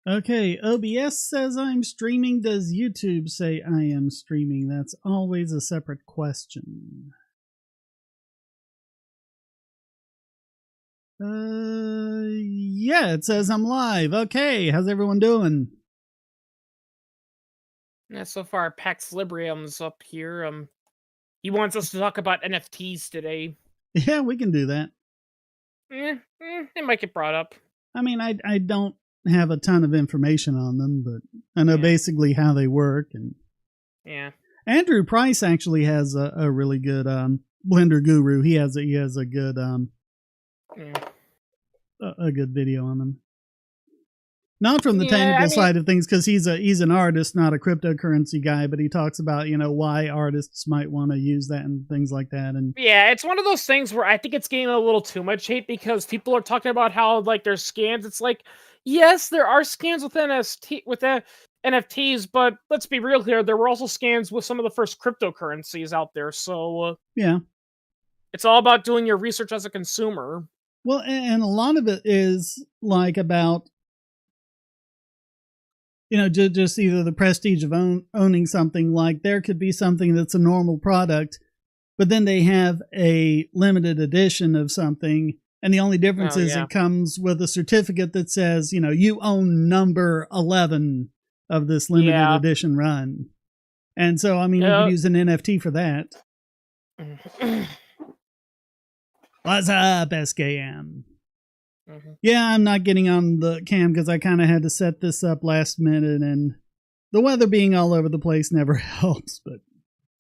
Okay, OBS says I'm streaming. Does YouTube say I am streaming? That's always a separate question. Yeah, it says I'm live. Okay, how's everyone doing? Yeah, so far Pax Librium's up here. He wants us to talk about NFTs today. Yeah, we can do that. It might get brought up. I mean, I don't have a ton of information on them, but I know basically how they work. And yeah, Andrew Price actually has a really good Blender Guru. He has a good a good video on them. Not from the technical side of things, because he's an artist, not a cryptocurrency guy, but he talks about, why artists might want to use that and things like that. And yeah, it's one of those things where I think it's getting a little too much hate because people are talking about how like there's scams. It's like, yes, there are scams with NFTs, but let's be real here. There were also scams with some of the first cryptocurrencies out there. So yeah, it's all about doing your research as a consumer. Well, and a lot of it is like about, just either the prestige of owning something. Like there could be something that's a normal product, but then they have a limited edition of something. And the only difference is it comes with a certificate that says, you own number 11 of this limited edition run. And so, I mean, you could use an NFT for that. What's up, SKM? Mm-hmm. Yeah, I'm not getting on the cam because I kind of had to set this up last minute, and the weather being all over the place never helps. But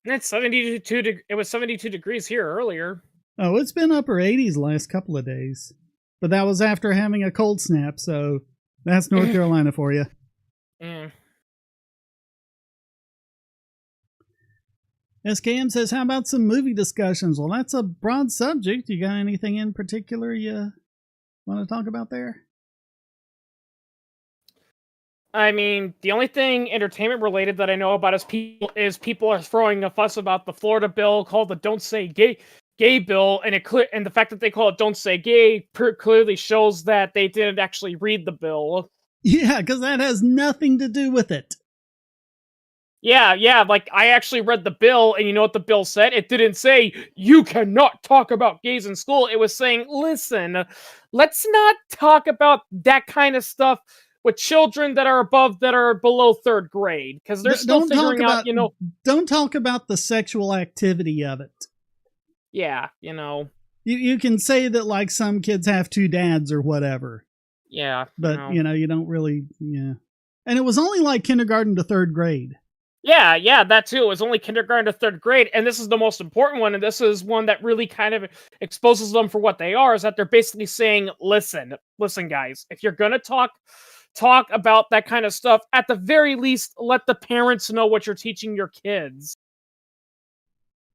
it's 72. It was 72 degrees here earlier. Oh, it's been upper 80s the last couple of days, but that was after having a cold snap. So that's North Carolina for you. SKM says, "How about some movie discussions?" Well, that's a broad subject. You got anything in particular you want to talk about there? I mean, the only thing entertainment related that I know about is people are throwing a fuss about the Florida bill called the "Don't Say Gay" bill, and the fact that they call it "Don't Say Gay" clearly shows that they didn't actually read the bill. Yeah, because that has nothing to do with it. Yeah, like, I actually read the bill, and you know what the bill said? It didn't say, you cannot talk about gays in school. It was saying, listen, let's not talk about that kind of stuff with children that are below third grade, because they're still figuring out, Don't talk about the sexual activity of it. Yeah, You can say that, like, some kids have two dads or whatever. Yeah. But, you don't really, And it was only, like, kindergarten to third grade. Yeah, that too. It was only kindergarten to third grade, and this is the most important one, and this is one that really kind of exposes them for what they are, is that they're basically saying, listen guys, if you're gonna talk about that kind of stuff, at the very least, let the parents know what you're teaching your kids.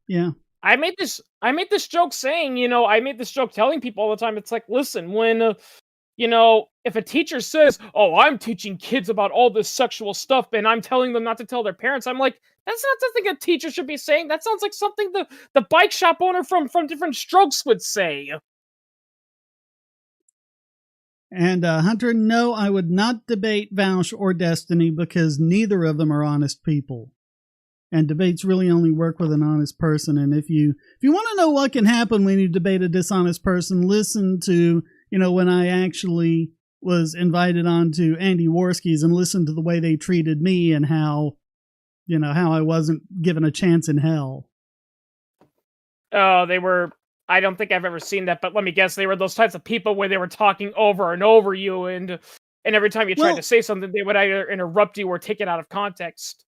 Yeah. I made this joke saying, I made this joke telling people all the time, it's like, listen, when if a teacher says, oh, I'm teaching kids about all this sexual stuff and I'm telling them not to tell their parents, I'm like, that's not something a teacher should be saying. That sounds like something the bike shop owner from Different Strokes would say. And Hunter, no, I would not debate Vaush or Destiny because neither of them are honest people. And debates really only work with an honest person. And if you want to know what can happen when you debate a dishonest person, listen to, when I actually was invited on to Andy Worski's and listened to the way they treated me and how I wasn't given a chance in hell. Oh, they were, I don't think I've ever seen that, but let me guess, they were those types of people where they were talking over and over you, and every time you tried to say something, they would either interrupt you or take it out of context.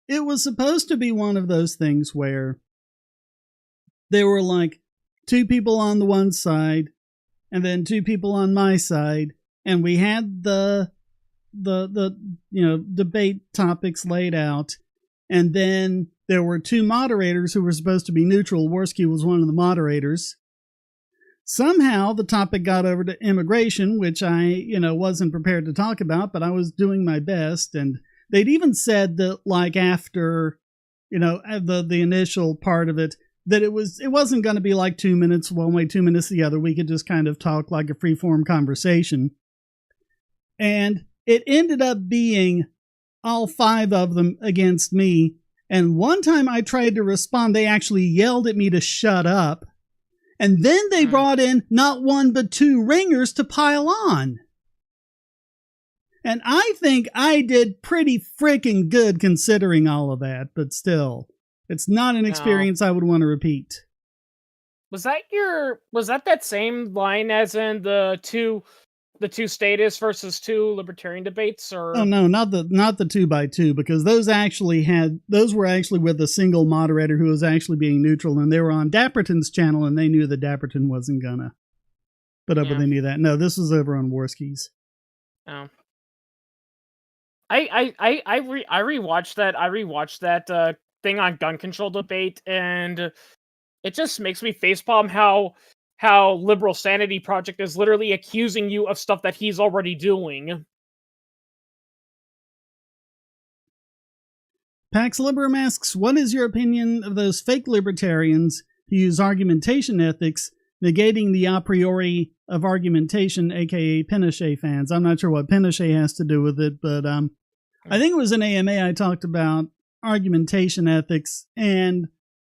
It was supposed to be one of those things where there were like two people on the one side and then two people on my side, and we had the debate topics laid out, and then there were two moderators who were supposed to be neutral. Worski was one of the moderators. Somehow the topic got over to immigration, which I, wasn't prepared to talk about, but I was doing my best. And they'd even said that, like, after, the initial part of it, that it wasn't going to be like 2 minutes one way, 2 minutes the other. We could just kind of talk like a free-form conversation. And it ended up being all 5 of them against me. And one time I tried to respond, they actually yelled at me to shut up. And then they brought in not 1 but 2 ringers to pile on. And I think I did pretty freaking good considering all of that, but still, it's not an experience I would want to repeat. Was that same line as in the two status versus 2 libertarian debates, or? Oh no, not the 2x2, because those were actually with a single moderator who was actually being neutral, and they were on Dapperton's channel, and they knew that Dapperton wasn't gonna put up with any of that. No, this was over on Warski's. Oh. I rewatched that thing on gun control debate, and it just makes me facepalm how Liberal Sanity Project is literally accusing you of stuff that he's already doing. Pax Liberum asks, what is your opinion of those fake libertarians who use argumentation ethics, negating the a priori of argumentation, aka Pinochet fans? I'm not sure what Pinochet has to do with it, but I think it was in AMA I talked about argumentation ethics and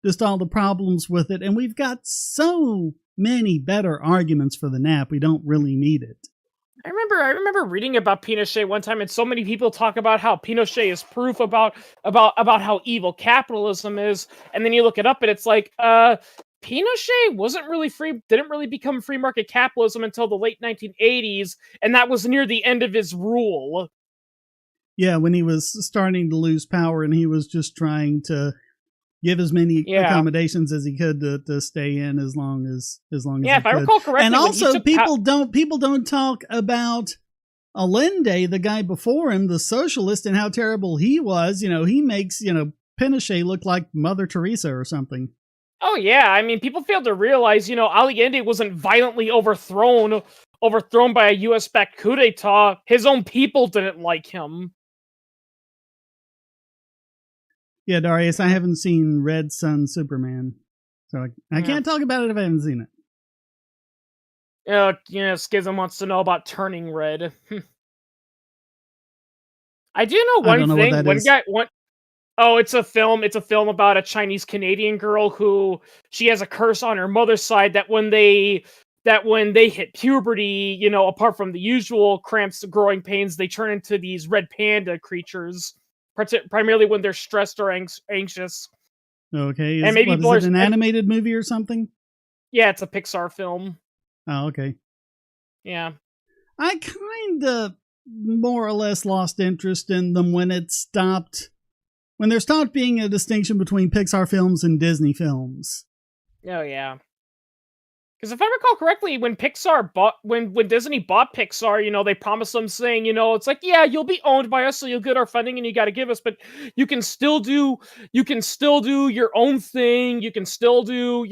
just all the problems with it, and we've got so many better arguments for the nap. We don't really need it. I remember reading about Pinochet one time, and so many people talk about how Pinochet is proof about how evil capitalism is, and then you look it up and it's like, Pinochet didn't really become free market capitalism until the late 1980s, and that was near the end of his rule. Yeah, when he was starting to lose power, and he was just trying to give as many accommodations as he could to stay in as long as he could. If I recall correctly. And also, people don't talk about Allende, the guy before him, the socialist, and how terrible he was. He makes Pinochet look like Mother Teresa or something. Oh yeah, I mean, people fail to realize Allende wasn't violently overthrown by a U.S.-backed coup d'état. His own people didn't like him. Yeah, Darius, I haven't seen Red Sun Superman, so I can't talk about it if I haven't seen it. Schism wants to know about Turning Red. I do know one thing. It's a film. It's a film about a Chinese Canadian girl who she has a curse on her mother's side that when they hit puberty, apart from the usual cramps, growing pains, they turn into these red panda creatures. Primarily when they're stressed or anxious. Okay. Is it an animated movie or something? Yeah, it's a Pixar film. Oh, okay. Yeah. I kind of more or less lost interest in them when there stopped being a distinction between Pixar films and Disney films. Oh, yeah. Because if I recall correctly, when Disney bought Pixar, they promised them saying, it's like, yeah, you'll be owned by us, so you'll get our funding, and you got to give us, but you can still do your own thing. You can still do,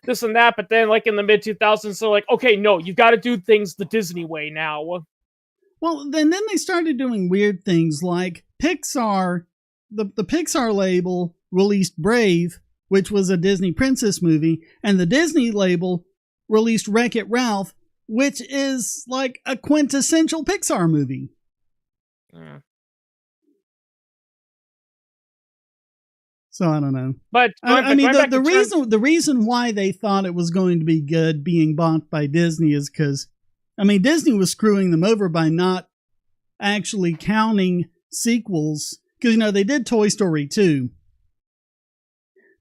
this and that. But then, like in the mid 2000s, they're like, okay, no, you got to do things the Disney way now. Well, then they started doing weird things like Pixar. The Pixar label released Brave, which was a Disney princess movie, and the Disney label released Wreck-It Ralph, which is like a quintessential Pixar movie. Yeah. So I don't know. But the reason why they thought it was going to be good being bought by Disney is because, Disney was screwing them over by not actually counting sequels. Because, they did Toy Story 2.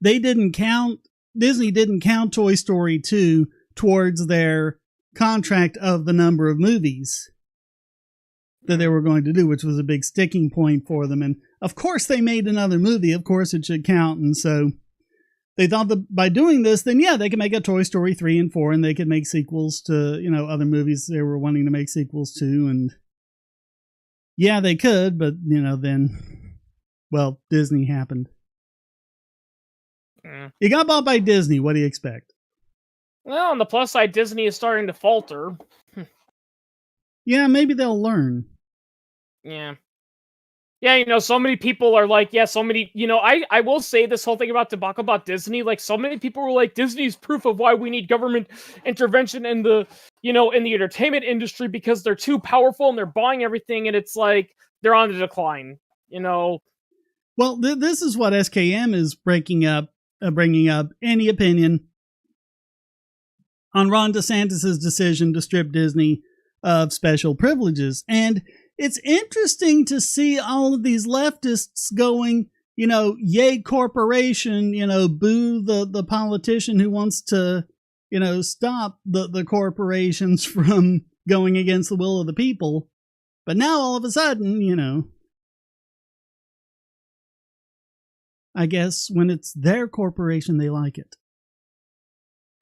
Disney didn't count Toy Story 2 towards their contract of the number of movies that they were going to do, which was a big sticking point for them. And of course they made another movie. Of course it should count. And so they thought that by doing this, then they could make a Toy Story 3 and 4, and they could make sequels to, other movies they were wanting to make sequels to. And yeah, they could, but then, Disney happened. You got bought by Disney. What do you expect? Well, on the plus side, Disney is starting to falter. Yeah, maybe they'll learn. Yeah. Yeah, so many people are like, so many, I will say this whole thing about debacle about Disney, like, so many people were like, Disney's proof of why we need government intervention in the, in the entertainment industry because they're too powerful and they're buying everything, and it's like, they're on the decline, Well, this is what SKM is bringing up. Any opinion on Ron DeSantis' decision to strip Disney of special privileges. And it's interesting to see all of these leftists going, yay corporation, boo the politician who wants to, stop the corporations from going against the will of the people. But now all of a sudden, I guess when it's their corporation, they like it.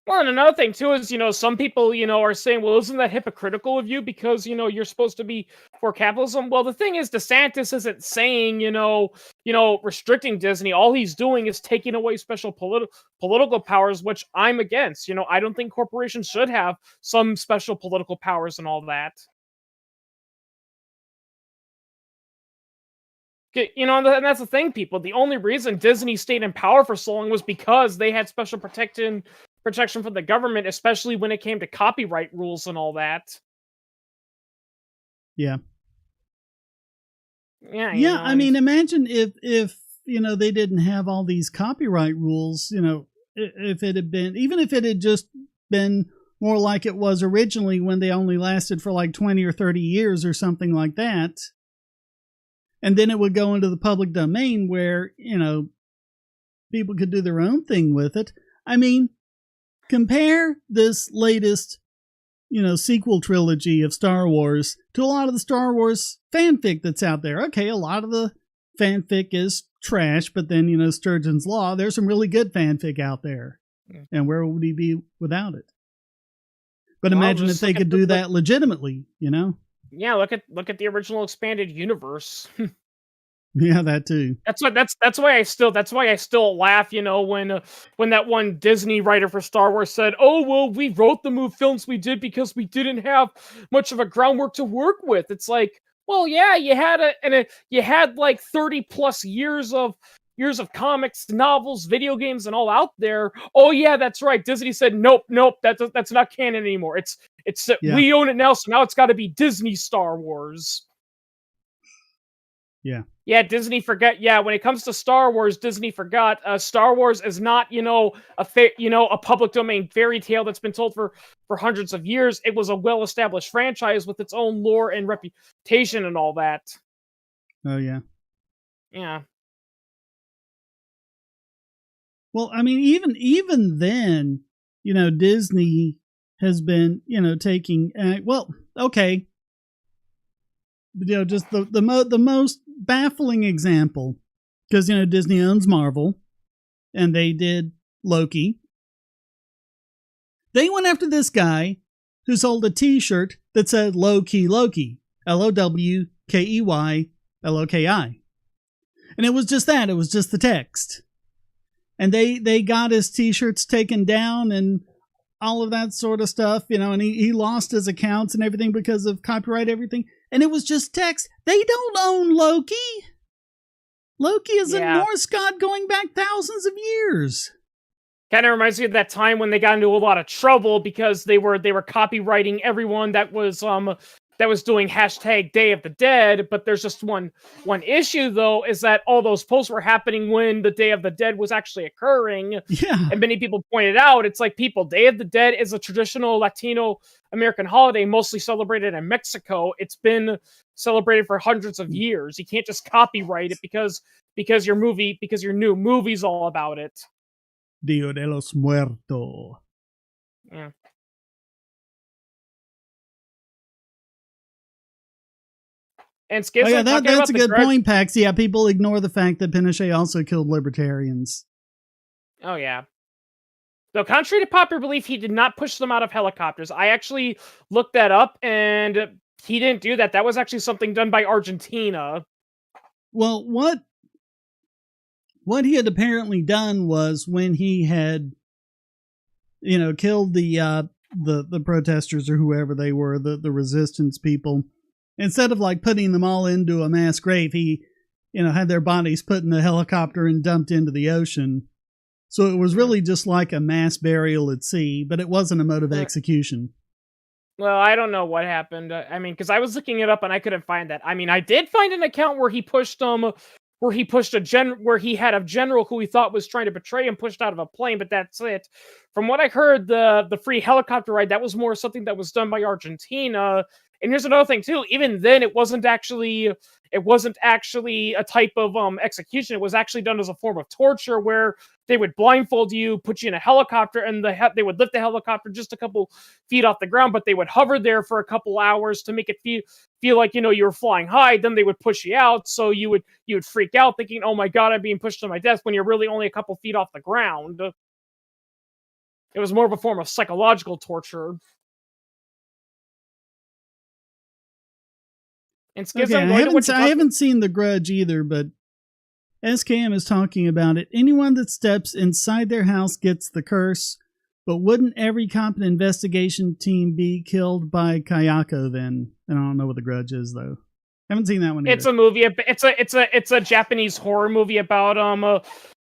Well, and another thing too is, some people, are saying, well, isn't that hypocritical of you because, you're supposed to be for capitalism? Well, the thing is, DeSantis isn't saying, restricting Disney. All he's doing is taking away special political powers, which I'm against. I don't think corporations should have some special political powers and all that. And that's the thing, people. The only reason Disney stayed in power for so long was because they had special protection from the government, especially when it came to copyright rules and all that. Yeah. Yeah. I mean, imagine if they didn't have all these copyright rules. If it had been, even if it had just been more like it was originally when they only lasted for like 20 or 30 years or something like that. And then it would go into the public domain where, people could do their own thing with it. I mean, compare this latest, sequel trilogy of Star Wars to a lot of the Star Wars fanfic that's out there. Okay, a lot of the fanfic is trash, but then, Sturgeon's Law, there's some really good fanfic out there. Yeah. And where would he be without it? But imagine if they could do that legitimately, Yeah, look at the original expanded universe. Yeah, that too. That's why I still laugh, when that one Disney writer for Star Wars said, "Oh, well, we wrote the films we did because we didn't have much of a groundwork to work with." It's like, well, yeah, you had like 30 plus years of comics, novels, video games, and all out there. Oh yeah, that's right. Disney said, nope, that's not canon anymore. We own it now, so now it's got to be Disney Star Wars. Yeah. Yeah, Disney forgot. Yeah, when it comes to Star Wars, Disney forgot. Star Wars is not, a public domain fairy tale that's been told for hundreds of years. It was a well-established franchise with its own lore and reputation and all that. Oh yeah. Yeah. Well, I mean, even then, Disney has been, taking. Okay. Just the most baffling example, because Disney owns Marvel, and they did Loki. They went after this guy who sold a T-shirt that said "Low Key Loki," LOWKEY LOKI, and it was just that. It was just the text, and they got his T-shirts taken down and all of that sort of stuff, and he lost his accounts and everything because of copyright everything. And it was just text. They don't own Loki. Loki is a Norse god going back thousands of years. Kind of reminds me of that time when they got into a lot of trouble because they were copywriting everyone that was doing hashtag Day of the Dead. But there's just one issue though, is that all those posts were happening when the Day of the Dead was actually occurring. Yeah. And many people pointed out, it's like, people, Day of the Dead is a traditional Latino American holiday, mostly celebrated in Mexico. It's been celebrated for hundreds of years. You can't just copyright it because your new movie's all about it. Dia de los Muertos. Yeah. And Skizz, that's a good point, Pax. Yeah, people ignore the fact that Pinochet also killed libertarians. Oh yeah. So, contrary to popular belief, he did not push them out of helicopters. I actually looked that up, and he didn't do that. That was actually something done by Argentina. Well, what he had apparently done was when he had, killed the protesters or whoever they were, the resistance people, instead of like putting them all into a mass grave, he had their bodies put in the helicopter and dumped into the ocean. So it was really just like a mass burial at sea, but it wasn't a mode of execution. Well, I don't know what happened. I mean, because I was looking it up and I couldn't find that. I mean, I did find an account where he pushed where he had a general who he thought was trying to betray him pushed out of a plane, but that's it. From what I heard, the free helicopter ride, that was more something that was done by Argentina. And here's another thing too. Even then, it wasn't actually a type of execution. It was actually done as a form of torture, where they would blindfold you, put you in a helicopter, and they would lift the helicopter just a couple feet off the ground, but they would hover there for a couple hours to make it feel like you were flying high. Then they would push you out, so you would freak out, thinking, "Oh my God, I'm being pushed to my death," when you're really only a couple feet off the ground. It was more of a form of psychological torture. And Okay, I haven't seen The Grudge either, but SKM is talking about it. Anyone that steps inside their house gets the curse, but wouldn't every competent investigation team be killed by Kayako then? And I don't know what The Grudge is, though. Haven't seen that one either. It's a movie. It's a Japanese horror movie about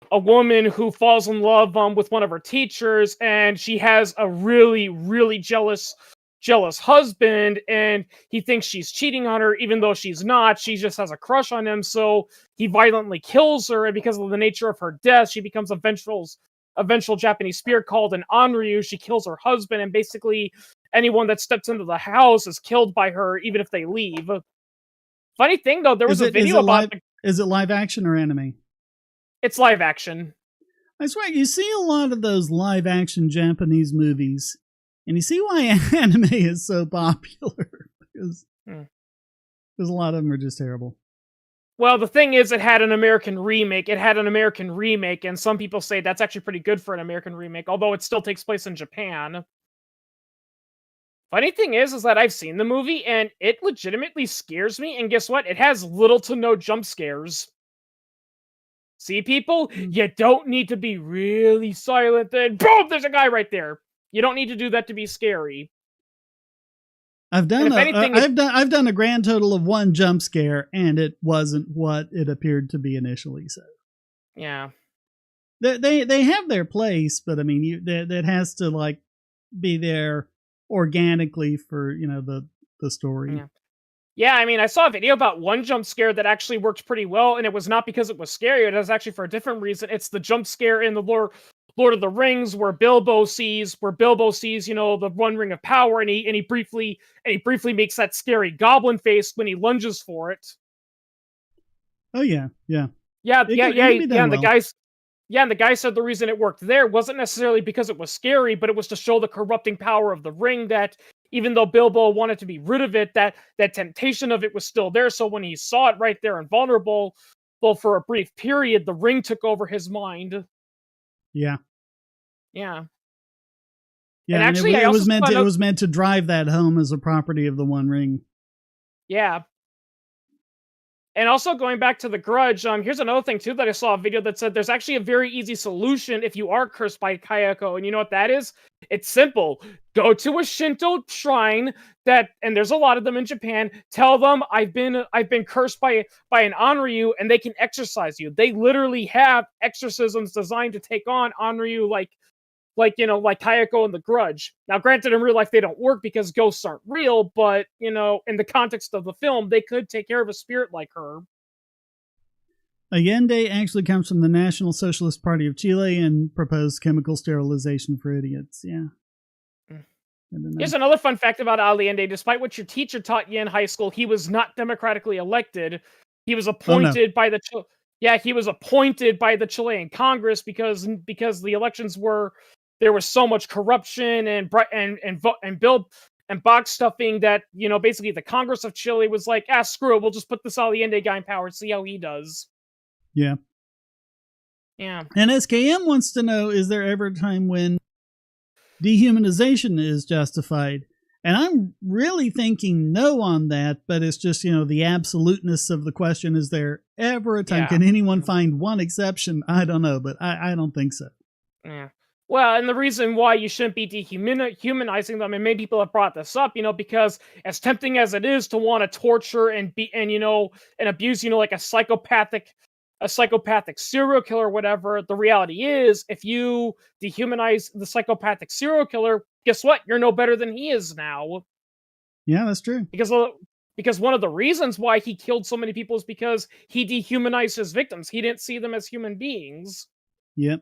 a woman who falls in love with one of her teachers, and she has a really, really jealous husband, and he thinks she's cheating on her even though she's not. She just has a crush on him, so he violently kills her, and because of the nature of her death, she becomes a vengeful Japanese spirit called an Onryu. She kills her husband, and basically anyone that steps into the house is killed by her, even if they leave. Funny thing though, there was a video about is it live action or anime? It's live action. That's right. You see a lot of those live action Japanese movies, and you see why anime is so popular, because a lot of them are just terrible. Well, the thing is, it had an American remake. And some people say that's actually pretty good for an American remake, although it still takes place in Japan. Funny thing is that I've seen the movie, and it legitimately scares me, and guess what? It has little to no jump scares. See, people? You don't need to be really silent, and boom, there's a guy right there. You don't need to do that to be scary. I've done a grand total of 1 jump scare, and it wasn't what it appeared to be initially. So, yeah, they have their place, but I mean, that has to be there organically for the story. Yeah. Yeah, I mean, I saw a video about 1 jump scare that actually worked pretty well, and it was not because it was scary. It was actually for a different reason. It's the jump scare in the Lord of the Rings, where Bilbo sees, the One Ring of Power, and he briefly makes that scary goblin face when he lunges for it. Oh yeah. And the guy said the reason it worked there wasn't necessarily because it was scary, but it was to show the corrupting power of the ring, that even though Bilbo wanted to be rid of it, that temptation of it was still there. So when he saw it right there and vulnerable, well, for a brief period, the ring took over his mind. Yeah. Yeah. Yeah, and actually, it was meant to drive that home as a property of the One Ring. Yeah. And also, going back to The Grudge, here's another thing too that I saw a video that said there's actually a very easy solution if you are cursed by Kayako, and you know what that is? It's simple. Go to a Shinto shrine and there's a lot of them in Japan. Tell them I've been cursed by an Onryu, and they can exorcise you. They literally have exorcisms designed to take on Onryu, like Kayako and The Grudge. Now, granted, in real life they don't work because ghosts aren't real, but in the context of the film, they could take care of a spirit like her. Allende actually comes from the National Socialist Party of Chile and proposed chemical sterilization for idiots. Yeah. Here's another fun fact about Allende. Despite what your teacher taught you in high school, he was not democratically elected. He was appointed by the Chilean Congress because the elections there was so much corruption and box stuffing that, basically the Congress of Chile was like, screw it, we'll just put this Allende guy in power and see how he does. Yeah. Yeah. And SKM wants to know, is there ever a time when dehumanization is justified? And I'm really thinking no on that, but it's just, the absoluteness of the question. Is there ever a time? Yeah. Can anyone find one exception? I don't know, but I don't think so. Yeah. Well, and the reason why you shouldn't be dehumanizing them, and many people have brought this up, because as tempting as it is to want to torture and and abuse, like a psychopathic serial killer or whatever, the reality is, if you dehumanize the psychopathic serial killer, guess what? You're no better than he is now. Yeah, that's true. Because one of the reasons why he killed so many people is because he dehumanized his victims. He didn't see them as human beings. Yep.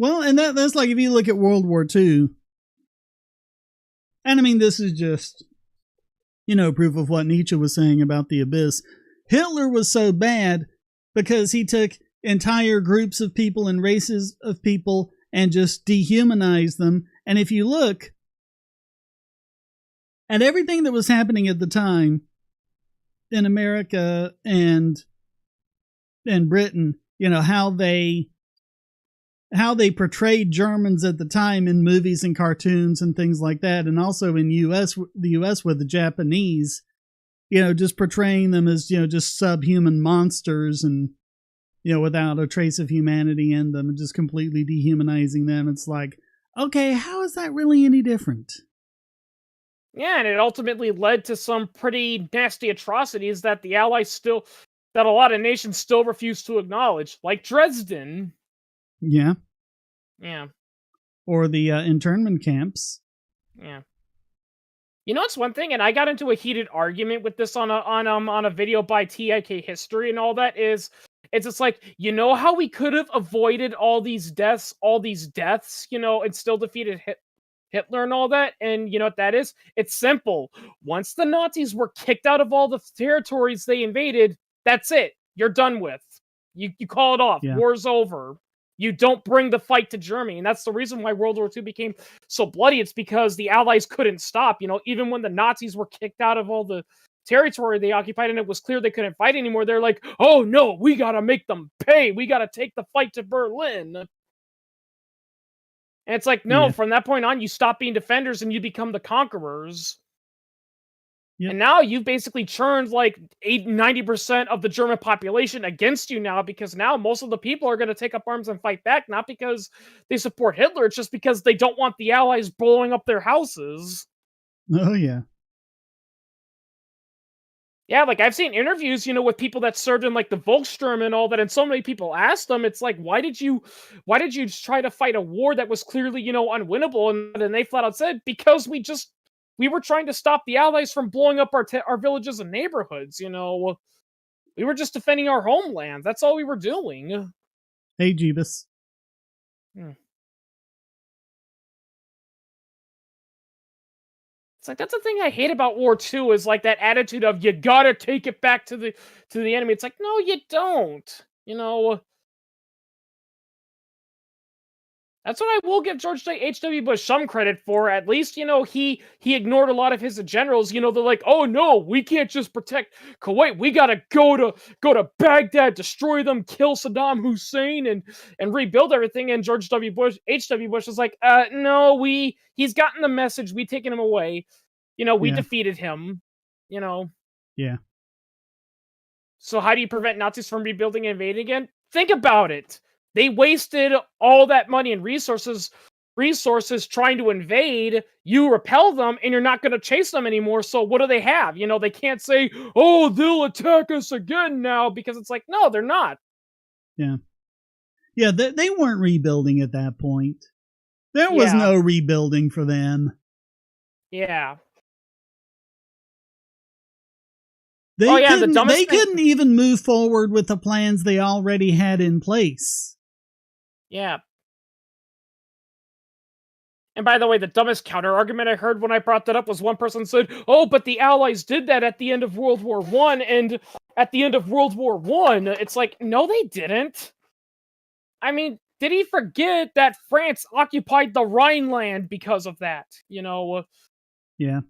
Well, and that's like if you look at World War II, and I mean, this is just, proof of what Nietzsche was saying about the abyss. Hitler was so bad because he took entire groups of people and races of people and just dehumanized them. And if you look at everything that was happening at the time in America and Britain, how they portrayed Germans at the time in movies and cartoons and things like that, and also in the U.S. with the Japanese, just portraying them as, just subhuman monsters and, without a trace of humanity in them and just completely dehumanizing them. It's like, okay, how is that really any different? Yeah, and it ultimately led to some pretty nasty atrocities that that a lot of nations still refuse to acknowledge, like Dresden. Yeah. Yeah. Or the internment camps. Yeah. It's one thing, and I got into a heated argument with this on a video by TIK History and all that, it's just like, how we could have avoided all these deaths, and still defeated Hitler and all that? And you know what that is? It's simple. Once the Nazis were kicked out of all the territories they invaded, that's it. You're done with. You call it off. Yeah. War's over. You don't bring the fight to Germany. And that's the reason why World War II became so bloody. It's because the Allies couldn't stop. Even when the Nazis were kicked out of all the territory they occupied and it was clear they couldn't fight anymore, they're like, oh no, we gotta make them pay. We gotta take the fight to Berlin. And it's like, no, from that point on, you stop being defenders and you become the conquerors. Yep. And now you've basically churned like 90% of the German population against you now, because now most of the people are going to take up arms and fight back, not because they support Hitler, it's just because they don't want the Allies blowing up their houses. Oh, yeah. Yeah, like I've seen interviews, with people that served in like the Volkssturm and all that, and so many people asked them, it's like, why did you try to fight a war that was clearly, unwinnable? And they flat out said, because we were trying to stop the Allies from blowing up our villages and neighborhoods, We were just defending our homeland. That's all we were doing. Hey, Jeebus. It's like, that's the thing I hate about War II, is like that attitude of, you gotta take it back to the enemy. It's like, no, you don't. That's what I will give George H.W. Bush some credit for. At least, he ignored a lot of his generals. They're like, oh no, we can't just protect Kuwait. We gotta go to Baghdad, destroy them, kill Saddam Hussein, and rebuild everything. And George H.W. Bush was like, no, he's gotten the message. We taken him away. We defeated him. Yeah. So how do you prevent Nazis from rebuilding and invading again? Think about it. They wasted all that money and resources trying to invade. You repel them, and you're not going to chase them anymore. So what do they have? They can't say, oh, they'll attack us again now, because it's like, no, they're not. Yeah. Yeah, they weren't rebuilding at that point. There was no rebuilding for them. Yeah. They couldn't even move forward with the plans they already had in place. Yeah. And by the way, the dumbest counter argument I heard when I brought that up was one person said, oh, but the Allies did that at the end of World War I, and at the end of World War I, it's like, no, they didn't. I mean, did he forget that France occupied the Rhineland because of that? Yeah.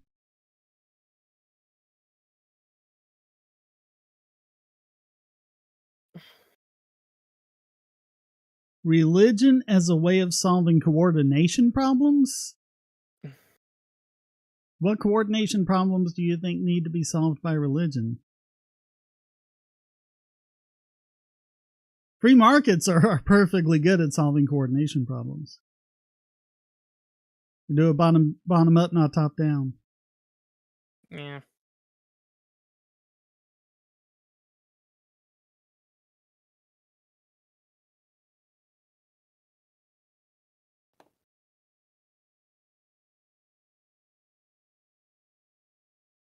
Religion as a way of solving coordination problems? What coordination problems do you think need to be solved by religion? Free markets are perfectly good at solving coordination problems. You do it bottom up, not top down. Yeah.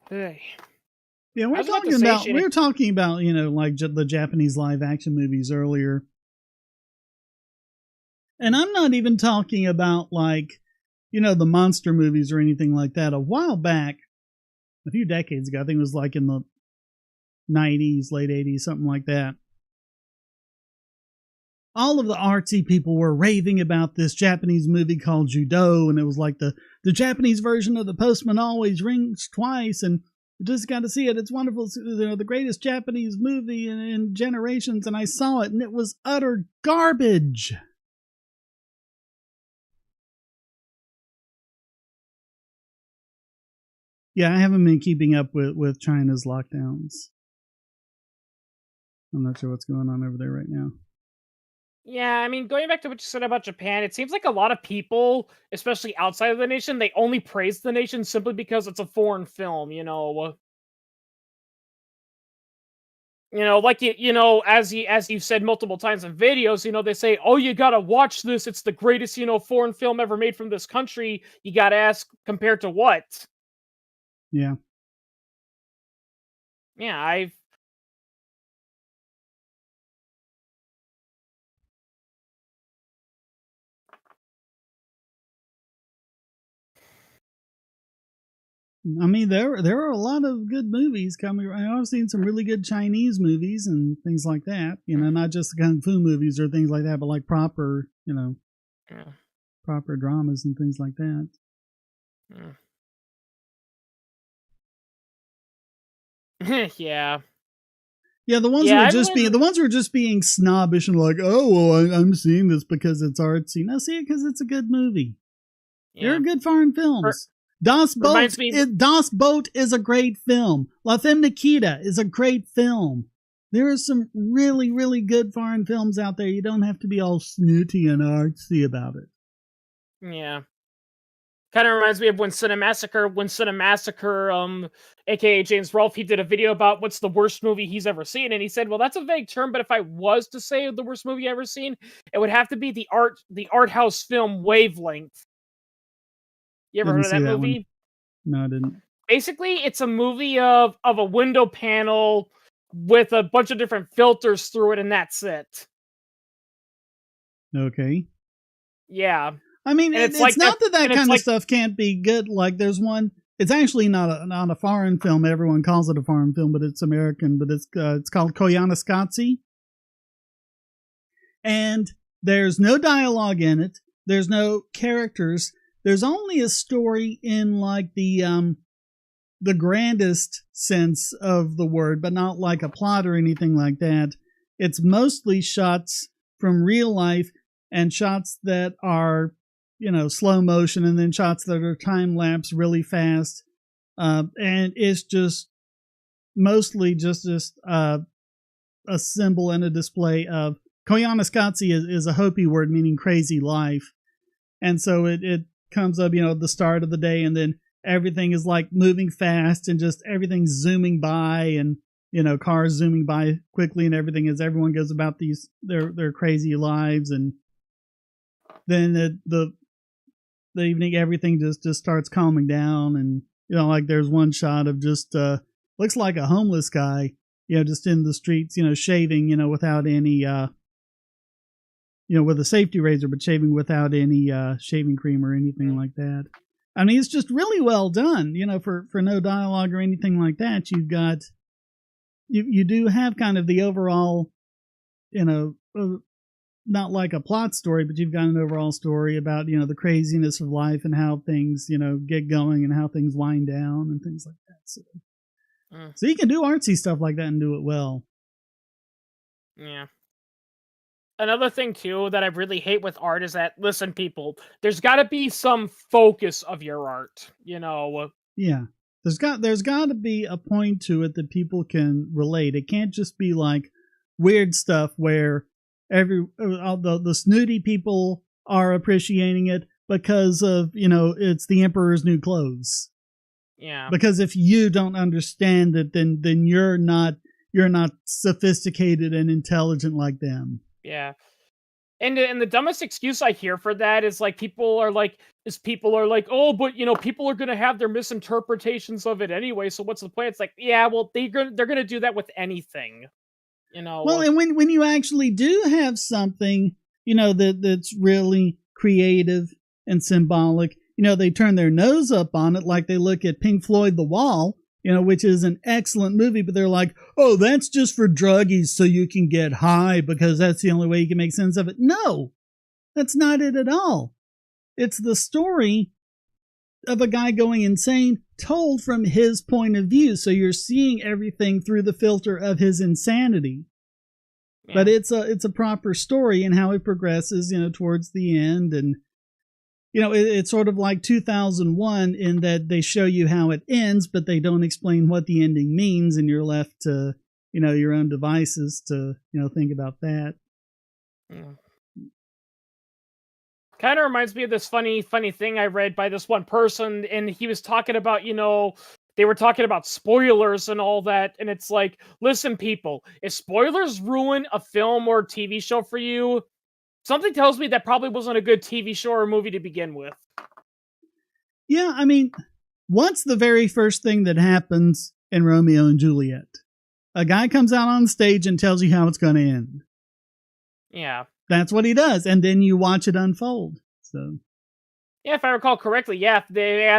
Hey. Yeah, I was about to say, we were talking about, like the Japanese live action movies earlier. And I'm not even talking about like, the monster movies or anything like that. A while back, a few decades ago, I think it was like in the 90s, late 80s, something like that. All of the artsy people were raving about this Japanese movie called Judo, and it was like the Japanese version of The Postman Always Rings Twice, and you just got to see it. It's wonderful. The greatest Japanese movie in generations, and I saw it, and it was utter garbage. Yeah, I haven't been keeping up with China's lockdowns. I'm not sure what's going on over there right now. Yeah, I mean, going back to what you said about Japan, it seems like a lot of people, especially outside of the nation, they only praise the nation simply because it's a foreign film, like as you've said multiple times in videos, they say, "Oh, you gotta watch this. It's the greatest, foreign film ever made from this country." You gotta ask, compared to what? Yeah. Yeah, I've I mean, there are a lot of good movies coming. I've seen some really good Chinese movies and things like that. Not just kung fu movies or things like that, but like proper, yeah. proper dramas and things like that. Yeah. Yeah, the ones who are just being snobbish and like, oh well, I'm seeing this because it's artsy. No, see it because it's a good movie. Yeah. They're good foreign films. Das Boot is a great film. La Femme Nikita is a great film. There are some really, really good foreign films out there. You don't have to be all snooty and artsy about it. Yeah. Kind of reminds me of when Cinemassacre, aka James Rolfe, he did a video about what's the worst movie he's ever seen, and he said, well, that's a vague term, but if I was to say the worst movie I've ever seen, it would have to be the art house film Wavelength. You ever heard of that movie? No, I didn't. Basically, it's a movie of a window panel with a bunch of different filters through it, and that's it. Okay. Yeah. I mean, it's like not that kind of stuff can't be good. Like there's one. It's actually not a foreign film. Everyone calls it a foreign film, but it's American. But it's called Koyaanisqatsi. And there's no dialogue in it. There's no characters. There's only a story in like the grandest sense of the word, but not like a plot or anything like that. It's mostly shots from real life and shots that are, slow motion, and then shots that are time lapse really fast. And it's just mostly just a symbol and a display of Koyaanisqatsi is a Hopi word meaning crazy life. And so it comes up, at the start of the day, and then everything is like moving fast and just everything's zooming by, and cars zooming by quickly and everything as everyone goes about their crazy lives. And then the evening everything just starts calming down, and like there's one shot of just looks like a homeless guy, just in the streets, shaving, without any with a safety razor, but shaving without any shaving cream or anything like that. I mean, it's just really well done, for no dialogue or anything like that. You've got, you do have kind of the overall, not like a plot story, but you've got an overall story about, the craziness of life and how things, get going and how things wind down and things like that. So you can do artsy stuff like that and do it well. Yeah. Another thing too that I really hate with art is that, listen, people, there's got to be some focus of your art, Yeah, there's got to be a point to it that people can relate. It can't just be like weird stuff where all the snooty people are appreciating it because of, it's the Emperor's New Clothes. Yeah. Because if you don't understand it, then you're not sophisticated and intelligent like them. Yeah. And the dumbest excuse I hear for that is like people are like, oh, but people are gonna have their misinterpretations of it anyway. So what's the point? It's like, yeah, well, they're gonna do that with anything, Well, and when you actually do have something, that's really creative and symbolic, they turn their nose up on it, like they look at Pink Floyd The Wall, which is an excellent movie, but they're like, oh, that's just for druggies so you can get high because that's the only way you can make sense of it. No, that's not it at all. It's the story of a guy going insane told from his point of view. So you're seeing everything through the filter of his insanity. Yeah. But it's a proper story and how it progresses, towards the end. And it's sort of like 2001 in that they show you how it ends, but they don't explain what the ending means, and you're left to, your own devices to, think about that. Yeah. Kind of reminds me of this funny thing I read by this one person, and he was talking about, they were talking about spoilers and all that, and it's like, listen, people, if spoilers ruin a film or TV show for you, something tells me that probably wasn't a good TV show or movie to begin with. Yeah, I mean, what's the very first thing that happens in Romeo and Juliet? A guy comes out on stage and tells you how it's going to end. Yeah. That's what he does, and then you watch it unfold. So, yeah, if I recall correctly, in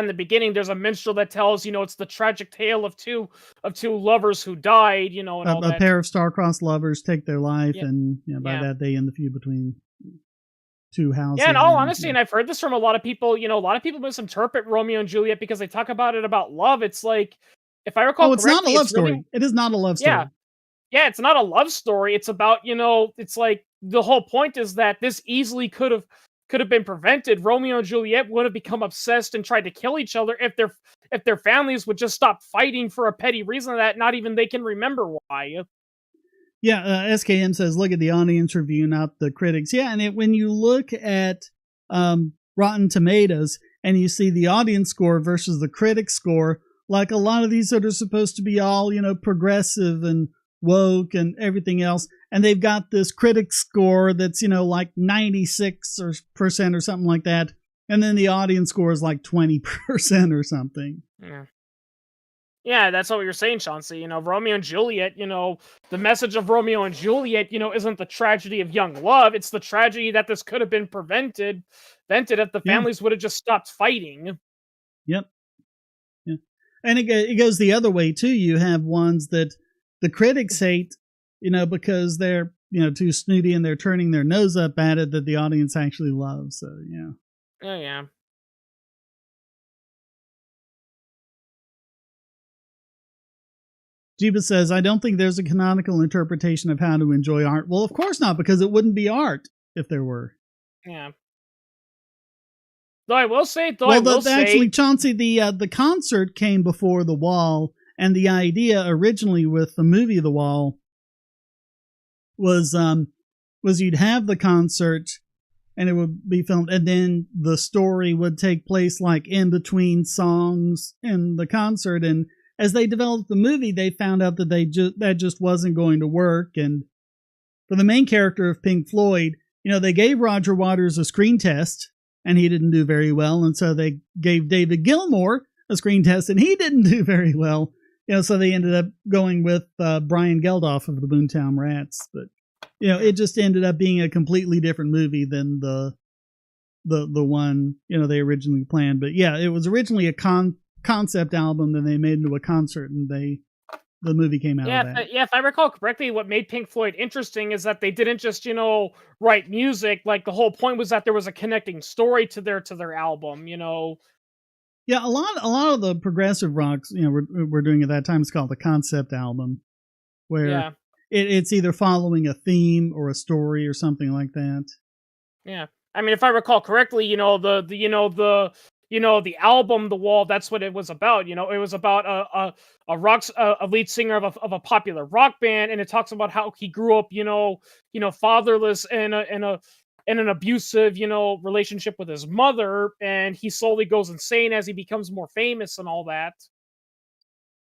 the beginning there's a minstrel that tells, it's the tragic tale of two lovers who died, and all that. A pair of star-crossed lovers take their life, and by that they end the feud between two houses. Yeah, in all honesty, and I've heard this from a lot of people, a lot of people misinterpret Romeo and Juliet because they talk about it about love. It's like, if I recall correctly, it's not a love story. Really, it is not a love story. Yeah, it's not a love story. It's about, it's like the whole point is that this easily could have been prevented. Romeo and Juliet would have become obsessed and tried to kill each other if their families would just stop fighting for a petty reason that not even they can remember why. Yeah, SKM says, look at the audience review, not the critics. Yeah, and when you look at Rotten Tomatoes and you see the audience score versus the critic score, like a lot of these that are supposed to be all, progressive and woke and everything else, and they've got this critic score that's, like 96% or something like that, and then the audience score is like 20% or something. Yeah, that's what you're saying, Chauncey. Romeo and Juliet, the message of Romeo and Juliet, isn't the tragedy of young love. It's the tragedy that this could have been prevented if the families would have just stopped fighting. Yep. Yeah. And it goes the other way, too. You have ones that the critics hate, because they're, too snooty and they're turning their nose up at it, that the audience actually loves. So, yeah. Oh, yeah. Jeeba says, I don't think there's a canonical interpretation of how to enjoy art. Well, of course not, because it wouldn't be art if there were. Yeah. Though I will say, actually, Chauncey, the concert came before The Wall, and the idea originally with the movie The Wall was you'd have the concert and it would be filmed, and then the story would take place like in between songs in the concert. And as they developed the movie, they found out that that just wasn't going to work. And for the main character of Pink Floyd, they gave Roger Waters a screen test, and he didn't do very well. And so they gave David Gilmour a screen test, and he didn't do very well. So they ended up going with Brian Geldof of the Boomtown Rats. But, it just ended up being a completely different movie than the one, they originally planned. But yeah, it was originally a concept album that they made into a concert, and the movie came out of that. If I recall correctly, what made Pink Floyd interesting is that they didn't just, write music. Like, the whole point was that there was a connecting story to their album, Yeah, a lot of the progressive rocks, we're doing at that time, it's called the concept album, where it's either following a theme or a story or something like that. Yeah. I mean, if I recall correctly, the the album The Wall, that's what it was about. It was about a lead singer of a popular rock band, and it talks about how he grew up, fatherless in an abusive, relationship with his mother, and he slowly goes insane as he becomes more famous and all that.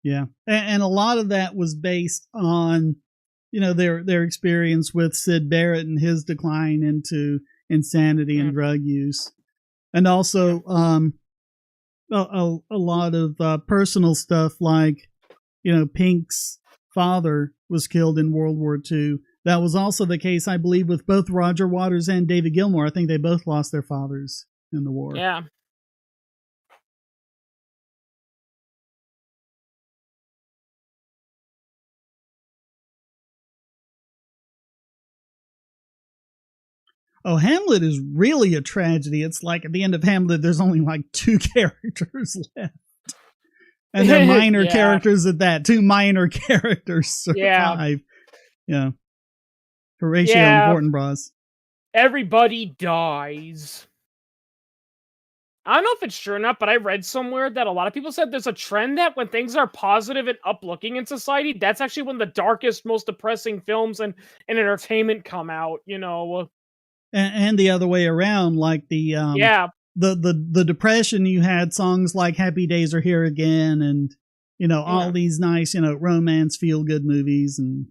Yeah. And a lot of that was based on, their experience with Syd Barrett and his decline into insanity and drug use. And also, a lot of personal stuff, like, Pink's father was killed in World War II. That was also the case, I believe, with both Roger Waters and David Gilmour. I think they both lost their fathers in the war. Yeah. Oh, Hamlet is really a tragedy. It's like at the end of Hamlet, there's only like 2 characters left. And they're minor characters at that. 2 minor characters survive. Yeah. Horatio and Fortinbras. Everybody dies. I don't know if it's true or not, but I read somewhere that a lot of people said there's a trend that when things are positive and uplooking in society, that's actually when the darkest, most depressing films and entertainment come out, And the other way around, like the depression, you had songs like Happy Days Are Here Again, and all these nice romance feel good movies. And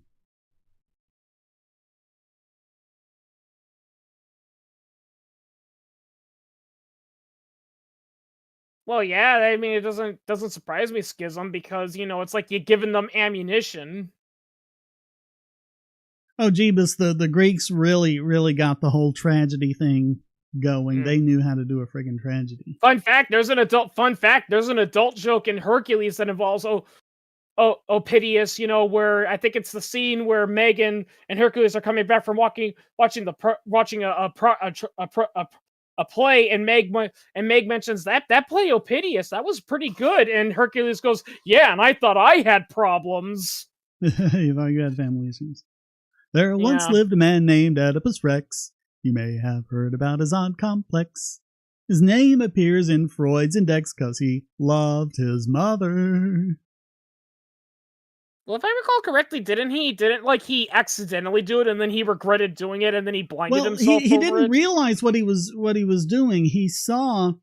well, yeah, I mean, it doesn't surprise me, Schism, because it's like you're giving them ammunition. Oh, Jeebus, the Greeks really got the whole tragedy thing going. They knew how to do a friggin' tragedy. Fun fact, there's an adult joke in Hercules that involves Opidius, where I think it's the scene where Megan and Hercules are coming back from watching a play, and Meg mentions that play Opidius, that was pretty good, and Hercules goes, "Yeah, and I thought I had problems." You thought you had family issues. There once lived a man named Oedipus Rex. You may have heard about his odd complex. His name appears in Freud's index because he loved his mother. Well, if I recall correctly, didn't he accidentally do it, and then he regretted doing it, and then he blinded himself? He didn't realize what he was doing. He saw,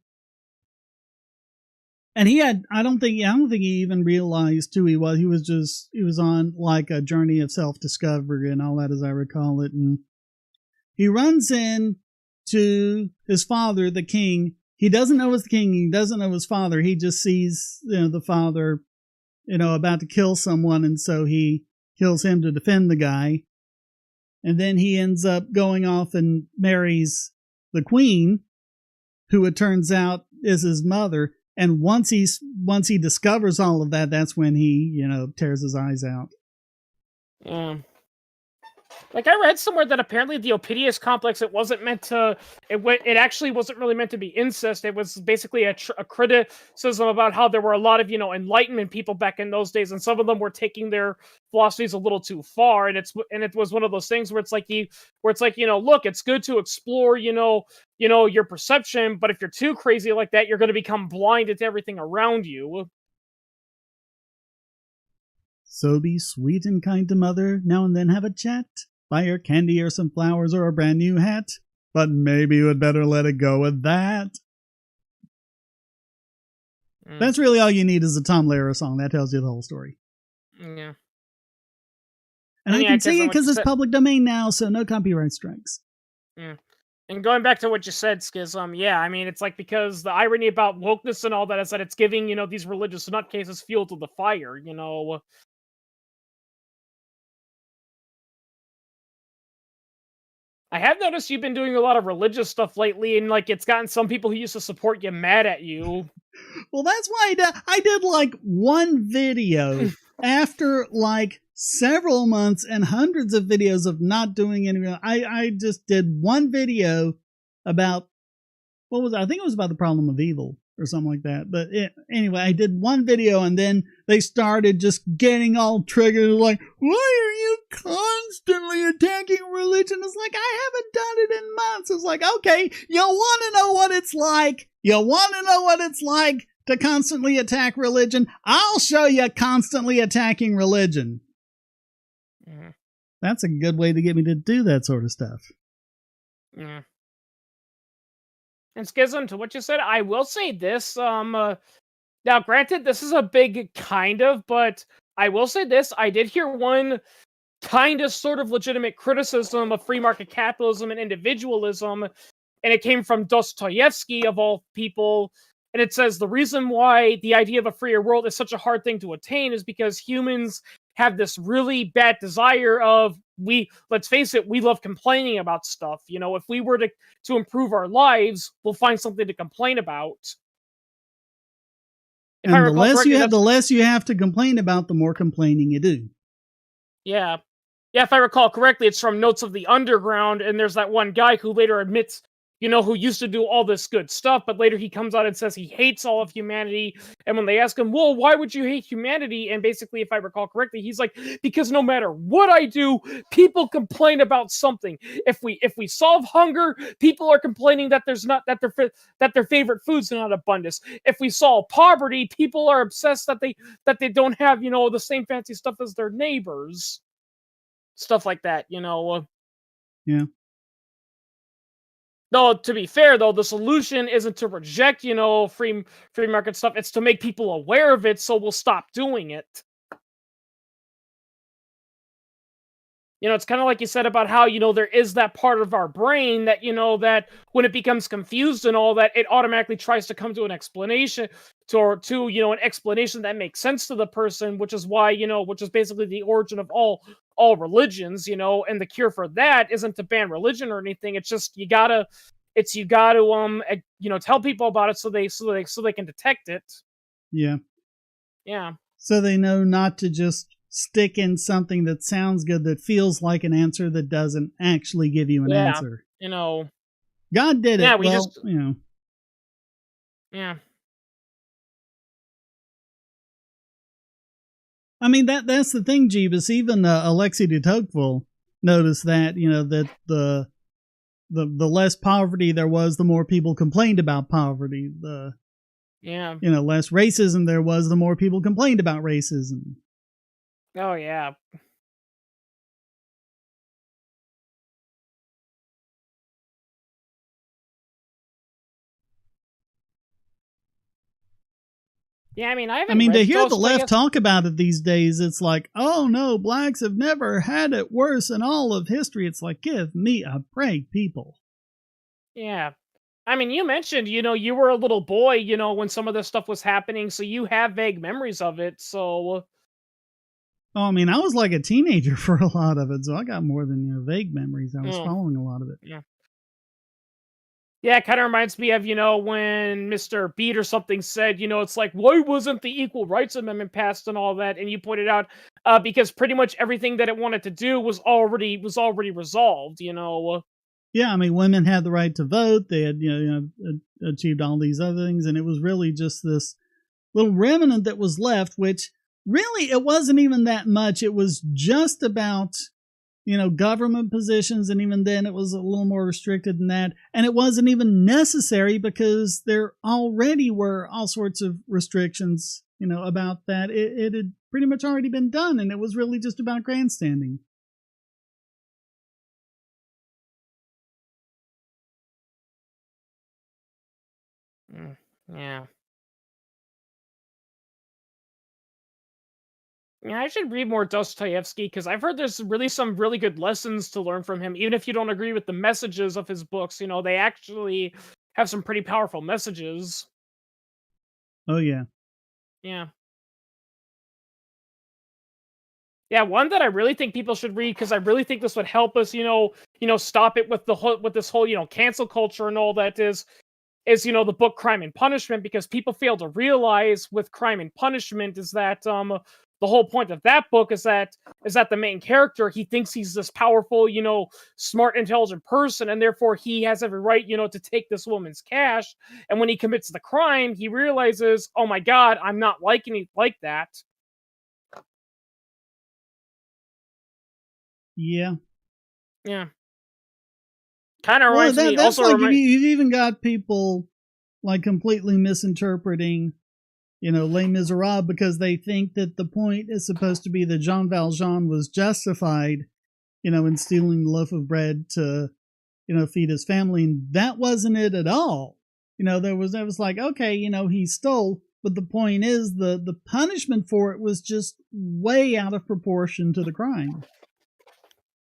and I don't think he even realized who he was. He was on like a journey of self-discovery and all that, as I recall it. And he runs in to his father, the king. He doesn't know it's the king. He doesn't know his father. He just sees, the father, about to kill someone, and so he kills him to defend the guy. And then he ends up going off and marries the queen, who it turns out is his mother. And once he discovers all of that, that's when he, tears his eyes out. Yeah. Like, I read somewhere that apparently the Opidius complex, it actually wasn't really meant to be incest. It was basically a criticism about how there were a lot of, Enlightenment people back in those days, and some of them were taking their philosophies a little too far. And it was one of those things where it's like, look, it's good to explore, your perception, but if you're too crazy like that, you're going to become blinded to everything around you. So be sweet and kind to mother, now and then have a chat. Buy her candy or some flowers or a brand new hat. But maybe you had better let it go at that. That's really all you need is a Tom Lehrer song. That tells you the whole story. Yeah. And I can sing it because it's public domain now, so no copyright strikes. Yeah. And going back to what you said, Schism, yeah, I mean, it's like, because the irony about wokeness and all that is that it's giving, these religious nutcases fuel to the fire, I have noticed you've been doing a lot of religious stuff lately, and like it's gotten some people who used to support you mad at you. Well, that's why I did like one video after like several months and hundreds of videos of not doing anything. I just did one video about I think it was about the problem of evil or something like that. But anyway, I did one video and then they started just getting all triggered, like, why are you constantly attacking religion? It's like, I haven't done it in months. It's like, okay, you want to know what it's like? You want to know what it's like to constantly attack religion? I'll show you constantly attacking religion. Mm. That's a good way to get me to do that sort of stuff. Mm. And Schism, to what you said, I will say this. Now, granted, this is a big kind of, but I will say this. I did hear one kind of sort of legitimate criticism of free market capitalism and individualism, and it came from Dostoevsky, of all people. And it says the reason why the idea of a freer world is such a hard thing to attain is because humans have this really bad desire of, let's face it, we love complaining about stuff. You know, if we were to improve our lives, we'll find something to complain about. And the less you have to complain about, the more complaining you do. Yeah. Yeah, if I recall correctly, it's from Notes of the Underground, and there's that one guy who later admits, you know, who used to do all this good stuff, but later he comes out and says he hates all of humanity. And when they ask him, well, why would you hate humanity? And basically, if I recall correctly, he's like, because no matter what I do, people complain about something. If we solve hunger, people are complaining that their favorite food's not abundance. If we solve poverty, people are obsessed that they don't have, you know, the same fancy stuff as their neighbors. Stuff like that, you know. Yeah. No, to be fair, though, the solution isn't to reject, you know, free market stuff. It's to make people aware of it so we'll stop doing it. You know, it's kind of like you said about how, you know, there is that part of our brain that, you know, that when it becomes confused and all that, it automatically tries to come to an explanation to you know, an explanation that makes sense to the person, which is why, you know, which is basically the origin of all religions, you know, and the cure for that isn't to ban religion or anything. It's just you gotta you know, tell people about it so they can detect it. Yeah. Yeah. So they know not to just stick in something that sounds good, that feels like an answer, that doesn't actually give you an answer. You know, God did it. Yeah, you know. Yeah. I mean, that's the thing, Jeebus. Even Alexei de Tocqueville noticed that, you know, that the less poverty there was, the more people complained about poverty. Yeah. You know, less racism there was, the more people complained about racism. Oh, yeah. Yeah, I mean, to hear the left talk about it these days, it's like, oh no, blacks have never had it worse in all of history. It's like, give me a break, people. Yeah. I mean, you mentioned, you know, you were a little boy, you know, when some of this stuff was happening, so you have vague memories of it, so... Oh, I mean, I was like a teenager for a lot of it, so I got more than, you know, vague memories. I was following a lot of it. Yeah. Yeah, it kind of reminds me of, you know, when Mr. Beat or something said, you know, it's like, why wasn't the Equal Rights Amendment passed and all that? And you pointed out, because pretty much everything that it wanted to do was already resolved, you know. Yeah, I mean, women had the right to vote. They had, you know, achieved all these other things, and it was really just this little remnant that was left, which really it wasn't even that much. It was just about, you know, government positions, and even then it was a little more restricted than that. And it wasn't even necessary because there already were all sorts of restrictions, you know, about that. It had pretty much already been done, and it was really just about grandstanding. Yeah. Yeah, I should read more Dostoevsky because I've heard there's really some really good lessons to learn from him. Even if you don't agree with the messages of his books, you know, they actually have some pretty powerful messages. Oh, yeah. Yeah. Yeah, one that I really think people should read because I really think this would help us, you know, stop it with this whole, you know, cancel culture and all that is, you know, the book Crime and Punishment, because people fail to realize with Crime and Punishment is that the whole point of that book is that the main character, he thinks he's this powerful, smart, intelligent person, and therefore he has every right, to take this woman's cash. And when he commits the crime, he realizes, oh my God, I'm not liking it like that. Yeah. Yeah. Kind of reminds me. That's also like you've even got people like completely misinterpreting, Les Miserables, because they think that the point is supposed to be that Jean Valjean was justified, in stealing the loaf of bread to, feed his family. And that wasn't it at all. There was like, okay, he stole, but the point is the punishment for it was just way out of proportion to the crime.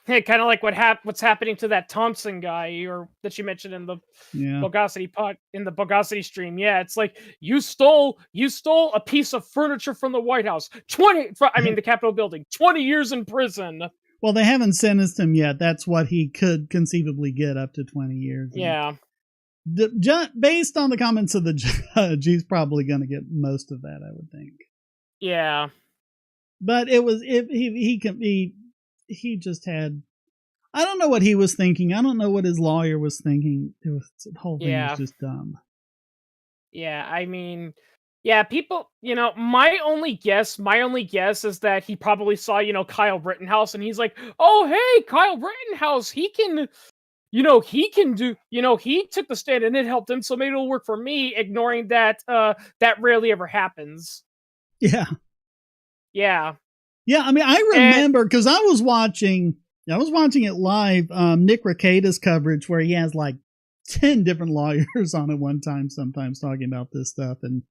Hey, kind of like what's happening to that Thompson guy, or that you mentioned in the Bogosity stream. Yeah, it's like you stole a piece of furniture from the White House. The Capitol building. 20 years in prison. Well, they haven't sentenced him yet. That's what he could conceivably get, up to 20 years. Yeah. Based on the comments of the judge, he's probably going to get most of that, I would think. Yeah. But it was he just had, I don't know what he was thinking. I don't know what his lawyer was thinking. The whole thing was just dumb. Yeah, I mean, yeah, people, my only guess is that he probably saw, Kyle Rittenhouse, and he's like, oh, hey, Kyle Rittenhouse, he can do, he took the stand and it helped him, so maybe it'll work for me, ignoring that that rarely ever happens. Yeah. Yeah. Yeah, I mean, I remember, because I was watching it live, Nick Rekieta's coverage, where he has like 10 different lawyers on at one time, sometimes talking about this stuff. And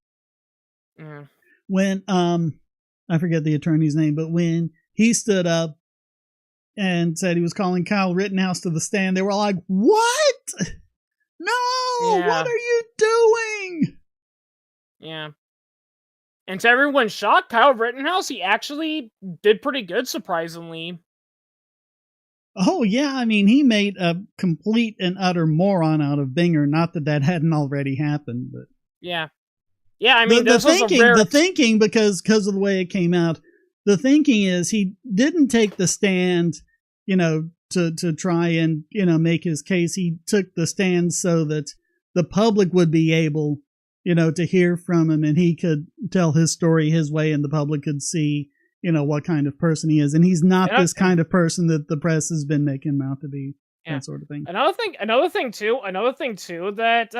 when, I forget the attorney's name, but when he stood up and said he was calling Kyle Rittenhouse to the stand, they were all like, what? No, what are you doing? Yeah. And to everyone's shock, Kyle Rittenhouse, he actually did pretty good, surprisingly. Oh, yeah. I mean, he made a complete and utter moron out of Binger. Not that hadn't already happened, but yeah. Yeah, I mean, the thinking, because of the way it came out, the thinking is he didn't take the stand, to try and, make his case. He took the stand so that the public would be able, to hear from him, and he could tell his story his way, and the public could see, what kind of person he is. And he's not this kind of person that the press has been making him out to be, that sort of thing. Another thing too that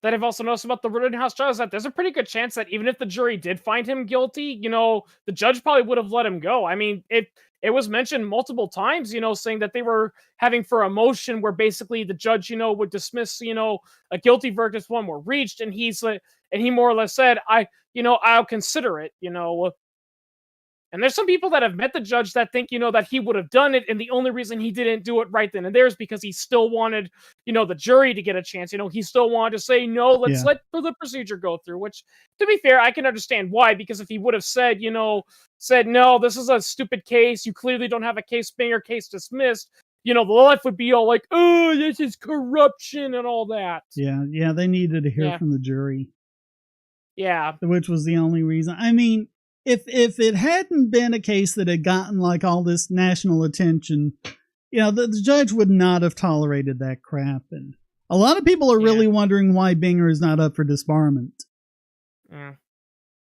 I've also noticed about the Rittenhouse trial is that there's a pretty good chance that even if the jury did find him guilty, the judge probably would have let him go. I mean, it was mentioned multiple times, saying that they were having for a motion where basically the judge, would dismiss, a guilty verdict if one were reached, and he more or less said, I'll consider it, And there's some people that have met the judge that think, that he would have done it, and the only reason he didn't do it right then and there is because he still wanted, the jury to get a chance. He still wanted to say, no, let's let the procedure go through, which, to be fair, I can understand why, because if he would have said, no, this is a stupid case, you clearly don't have a case, Binger, case dismissed, the left would be all like, oh, this is corruption and all that. Yeah, they needed to hear from the jury. Yeah. Which was the only reason. I mean, if it hadn't been a case that had gotten like all this national attention, the judge would not have tolerated that crap. And a lot of people are really wondering why Binger is not up for disbarment. Yeah.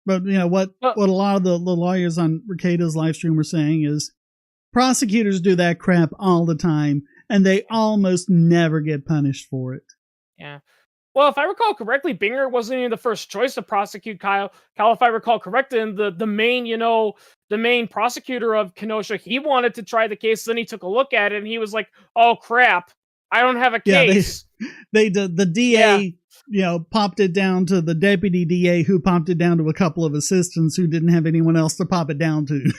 But what a lot of the lawyers on Rekieta's live stream were saying is prosecutors do that crap all the time, and they almost never get punished for it. Yeah. Well, if I recall correctly, Binger wasn't even the first choice to prosecute Kyle. Kyle, if I recall correctly, and the main prosecutor of Kenosha, he wanted to try the case. Then he took a look at it, and he was like, "Oh crap, I don't have a case." The DA, popped it down to the deputy DA, who popped it down to a couple of assistants who didn't have anyone else to pop it down to.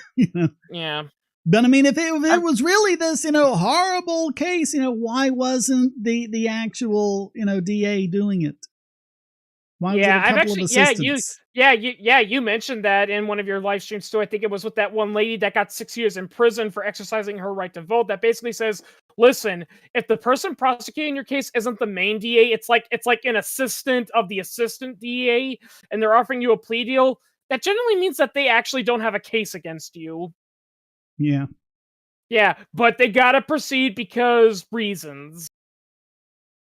Yeah. But I mean, if it was really this, horrible case, why wasn't the actual, DA doing it? Why was it a couple of assistants? You mentioned that in one of your live streams too. I think it was with that one lady that got 6 years in prison for exercising her right to vote. That basically says, listen, if the person prosecuting your case isn't the main DA, it's like an assistant of the assistant DA, and they're offering you a plea deal, that generally means that they actually don't have a case against you. Yeah. Yeah, but they gotta proceed because reasons.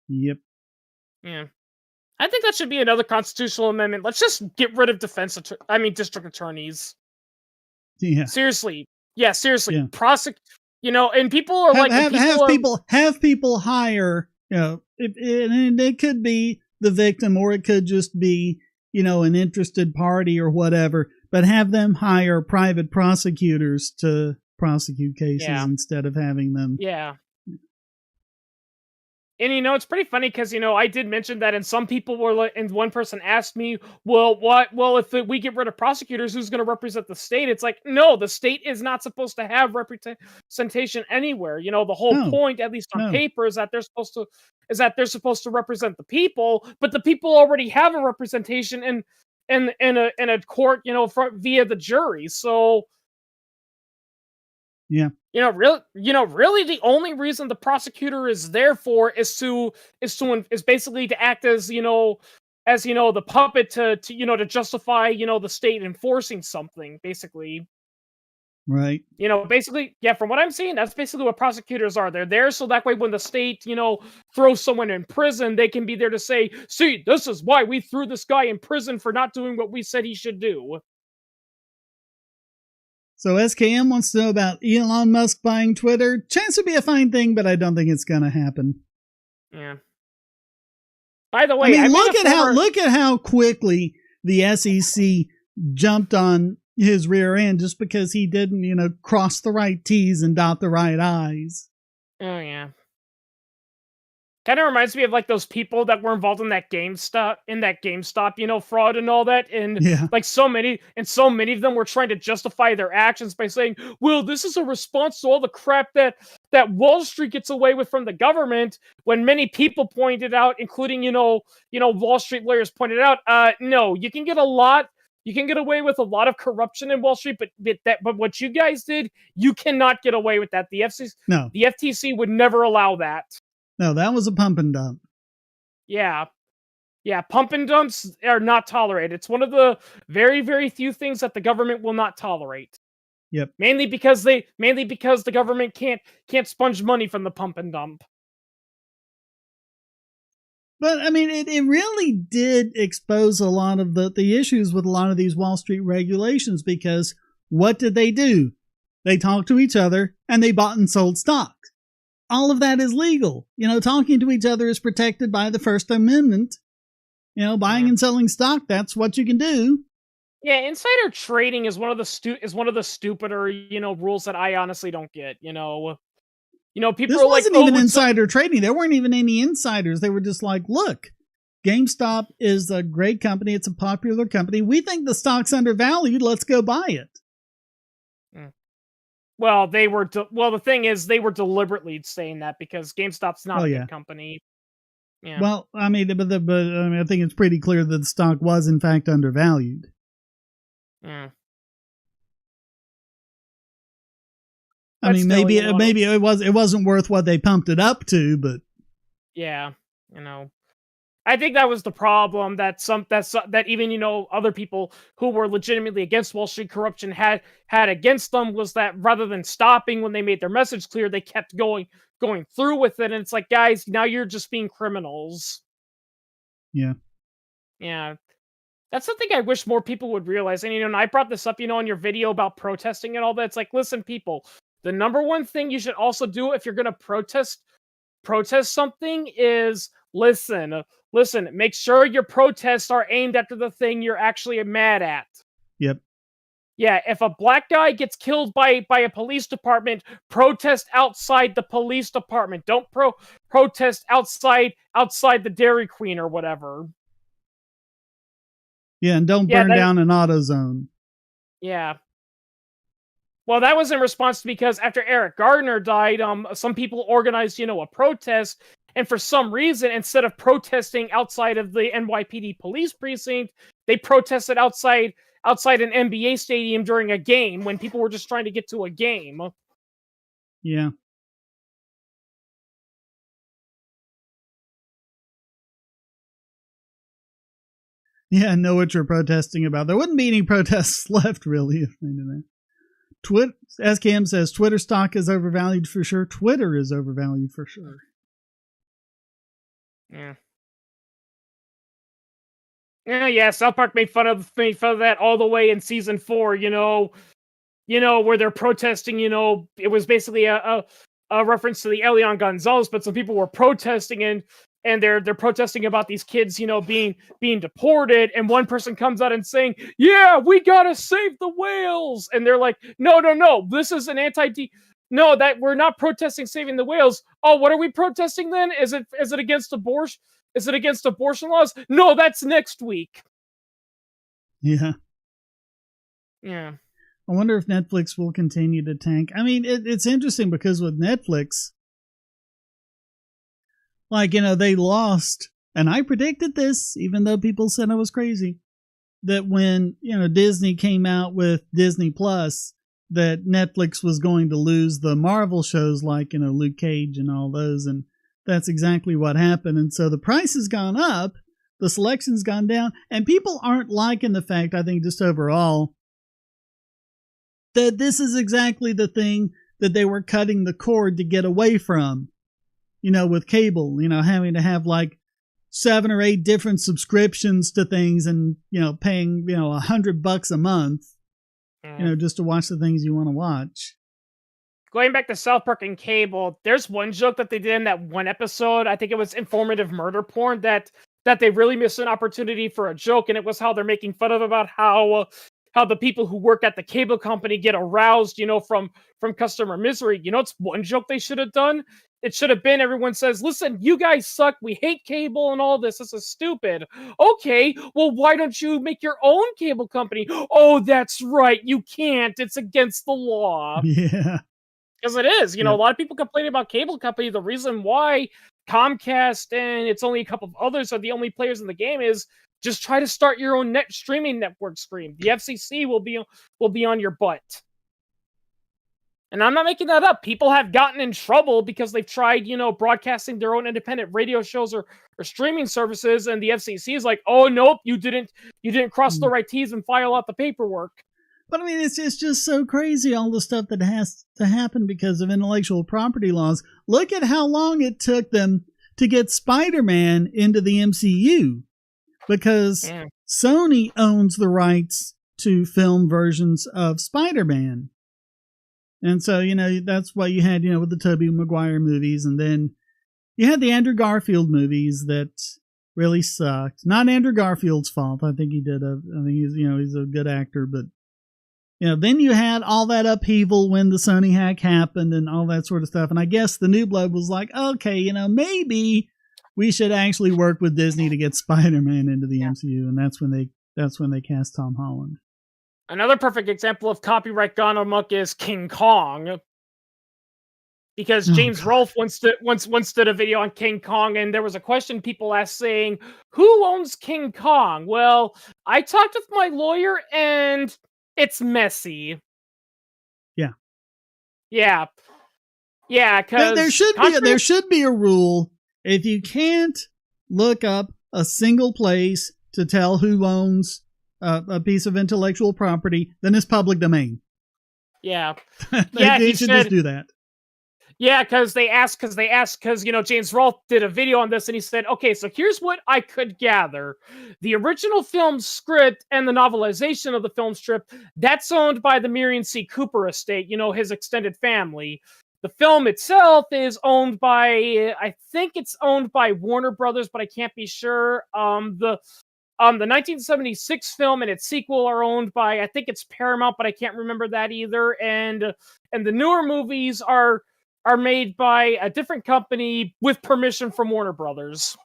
Yep. Yeah. I think that should be another constitutional amendment. Let's just get rid of district attorneys. Yeah. Seriously. Yeah, seriously. Yeah. And people are have people hire, and it could be the victim or it could just be, an interested party or whatever, but have them hire private prosecutors to prosecute cases instead of having them. Yeah. And it's pretty funny because I did mention that, and some people were like, and one person asked me, "Well, what? Well, if we get rid of prosecutors, who's going to represent the state?" It's like, no, the state is not supposed to have representation anywhere. The whole point, at least on paper, is that they're supposed to represent the people, but the people already have a representation in a court, via the jury. So. Yeah. Really, the only reason the prosecutor is there for is basically to act as the puppet to justify the state enforcing something, basically. Right. Basically, yeah. From what I'm seeing, that's basically what prosecutors are. They're there so that way when the state throws someone in prison, they can be there to say, "See, this is why we threw this guy in prison for not doing what we said he should do." So SKM wants to know about Elon Musk buying Twitter. Chance would be a fine thing, but I don't think it's going to happen. Yeah. By the way, look at how quickly the SEC jumped on his rear end just because he didn't, cross the right T's and dot the right I's. Oh yeah. Kind of reminds me of like those people that were involved in that GameStop, fraud and all that. And so many of them were trying to justify their actions by saying, well, this is a response to all the crap that Wall Street gets away with from the government, when many people pointed out, including, Wall Street lawyers pointed out, no, you can get away with a lot of corruption in Wall Street, but what you guys did, you cannot get away with that. The FTC would never allow that. No, that was a pump and dump. Yeah. Yeah, pump and dumps are not tolerated. It's one of the very, very few things that the government will not tolerate. Yep. Mainly because the government can't sponge money from the pump and dump. But it really did expose a lot of the issues with a lot of these Wall Street regulations, because what did they do? They talked to each other and they bought and sold stock. All of that is legal. Talking to each other is protected by the First Amendment. Buying and selling stock, that's what you can do. Yeah, insider trading is one of the stupider, rules that I honestly don't get, people this wasn't even insider trading. There weren't even any insiders. They were just like, look, GameStop is a great company. It's a popular company. We think the stock's undervalued. Let's go buy it. Well, the thing is, they were deliberately saying that because GameStop's not a good company. Yeah. Well, I think it's pretty clear that the stock was in fact undervalued. Yeah. Maybe it wasn't worth what they pumped it up to, but yeah, I think that was the problem that even other people who were legitimately against Wall Street corruption had against them, was that rather than stopping when they made their message clear, they kept going through with it. And it's like, guys, now you're just being criminals. Yeah. Yeah. That's something I wish more people would realize. And I brought this up, in your video about protesting and all that. It's like, listen, people, the number one thing you should also do if you're going to protest something is listen, make sure your protests are aimed after the thing you're actually mad at. Yep. Yeah, if a black guy gets killed by a police department, protest outside the police department. Don't protest outside the Dairy Queen or whatever. Yeah, and don't burn down an AutoZone. Yeah. Well, that was in response to, because after Eric Gardner died, some people organized, a protest. And for some reason, instead of protesting outside of the NYPD police precinct, they protested outside an NBA stadium during a game when people were just trying to get to a game. Yeah. Yeah, know what you're protesting about. There wouldn't be any protests left, really, if they did that. SKM says Twitter stock is overvalued for sure. Twitter is overvalued for sure. Yeah. Yeah, South Park made fun of that all the way in season 4, where they're protesting, it was basically a reference to the Elian Gonzalez, but some people were protesting and they're protesting about these kids, being deported, and one person comes out and saying, "Yeah, we gotta save the whales," and they're like, "No, this is an no, that we're not protesting saving the whales. Oh, what are we protesting then? Is it against abortion? Is it against abortion laws? No, that's next week." Yeah. Yeah. I wonder if Netflix will continue to tank. I mean, it's interesting because with Netflix, they lost, and I predicted this, even though people said I was crazy, that when, Disney came out with Disney Plus, that Netflix was going to lose the Marvel shows like, Luke Cage and all those, and that's exactly what happened. And so the price has gone up, the selection's gone down, and people aren't liking the fact, I think, just overall, that this is exactly the thing that they were cutting the cord to get away from, with cable, having to have like 7 or 8 different subscriptions to things and, paying, $100 a month, just to watch the things you want to watch. Going back to South Park and cable, there's one joke that they did in that one episode. I think it was informative murder porn that they really missed an opportunity for a joke, and it was how they're making fun of about how the people who work at the cable company get aroused, from customer misery. It's one joke they should have done. It should have been, everyone says, "Listen, you guys suck. We hate cable and all this. This is stupid." "Okay, well, why don't you make your own cable company?" "Oh, that's right. You can't. It's against the law." Yeah. Because it is. A lot of people complain about cable company. The reason why Comcast and it's only a couple of others are the only players in the game is just try to start your own streaming network stream. The FCC will be on your butt. And I'm not making that up. People have gotten in trouble because they've tried, broadcasting their own independent radio shows or streaming services, and the FCC is like, "Oh, nope, you didn't cross the right T's and file out the paperwork." But I mean, it's just so crazy, all the stuff that has to happen because of intellectual property laws. Look at how long it took them to get Spider-Man into the MCU, because Sony owns the rights to film versions of Spider-Man. And so, that's what you had, with the Tobey Maguire movies. And then you had the Andrew Garfield movies that really sucked. Not Andrew Garfield's fault. I think he's a good actor. But, then you had all that upheaval when the Sony hack happened and all that sort of stuff. And I guess the New Blood was like, okay, maybe we should actually work with Disney to get Spider-Man into the MCU. And that's when they cast Tom Holland. Another perfect example of copyright gone amok is King Kong. Because James Rolfe once did a video on King Kong, and there was a question people asked saying, "Who owns King Kong?" Well, I talked with my lawyer, and it's messy. Yeah. Yeah. Yeah, because there should be a rule. If you can't look up a single place to tell who owns a piece of intellectual property, then it's public domain. Yeah. They should just do that. Yeah, because James Rolfe did a video on this, and he said, "Okay, so here's what I could gather. The original film script and the novelization of the film strip, that's owned by the Miriam C. Cooper estate, his extended family. The film itself is owned by, I think it's owned by Warner Brothers, but I can't be sure. The 1976 film and its sequel are owned by, I think it's Paramount, but I can't remember that either. And the newer movies are made by a different company with permission from Warner Brothers."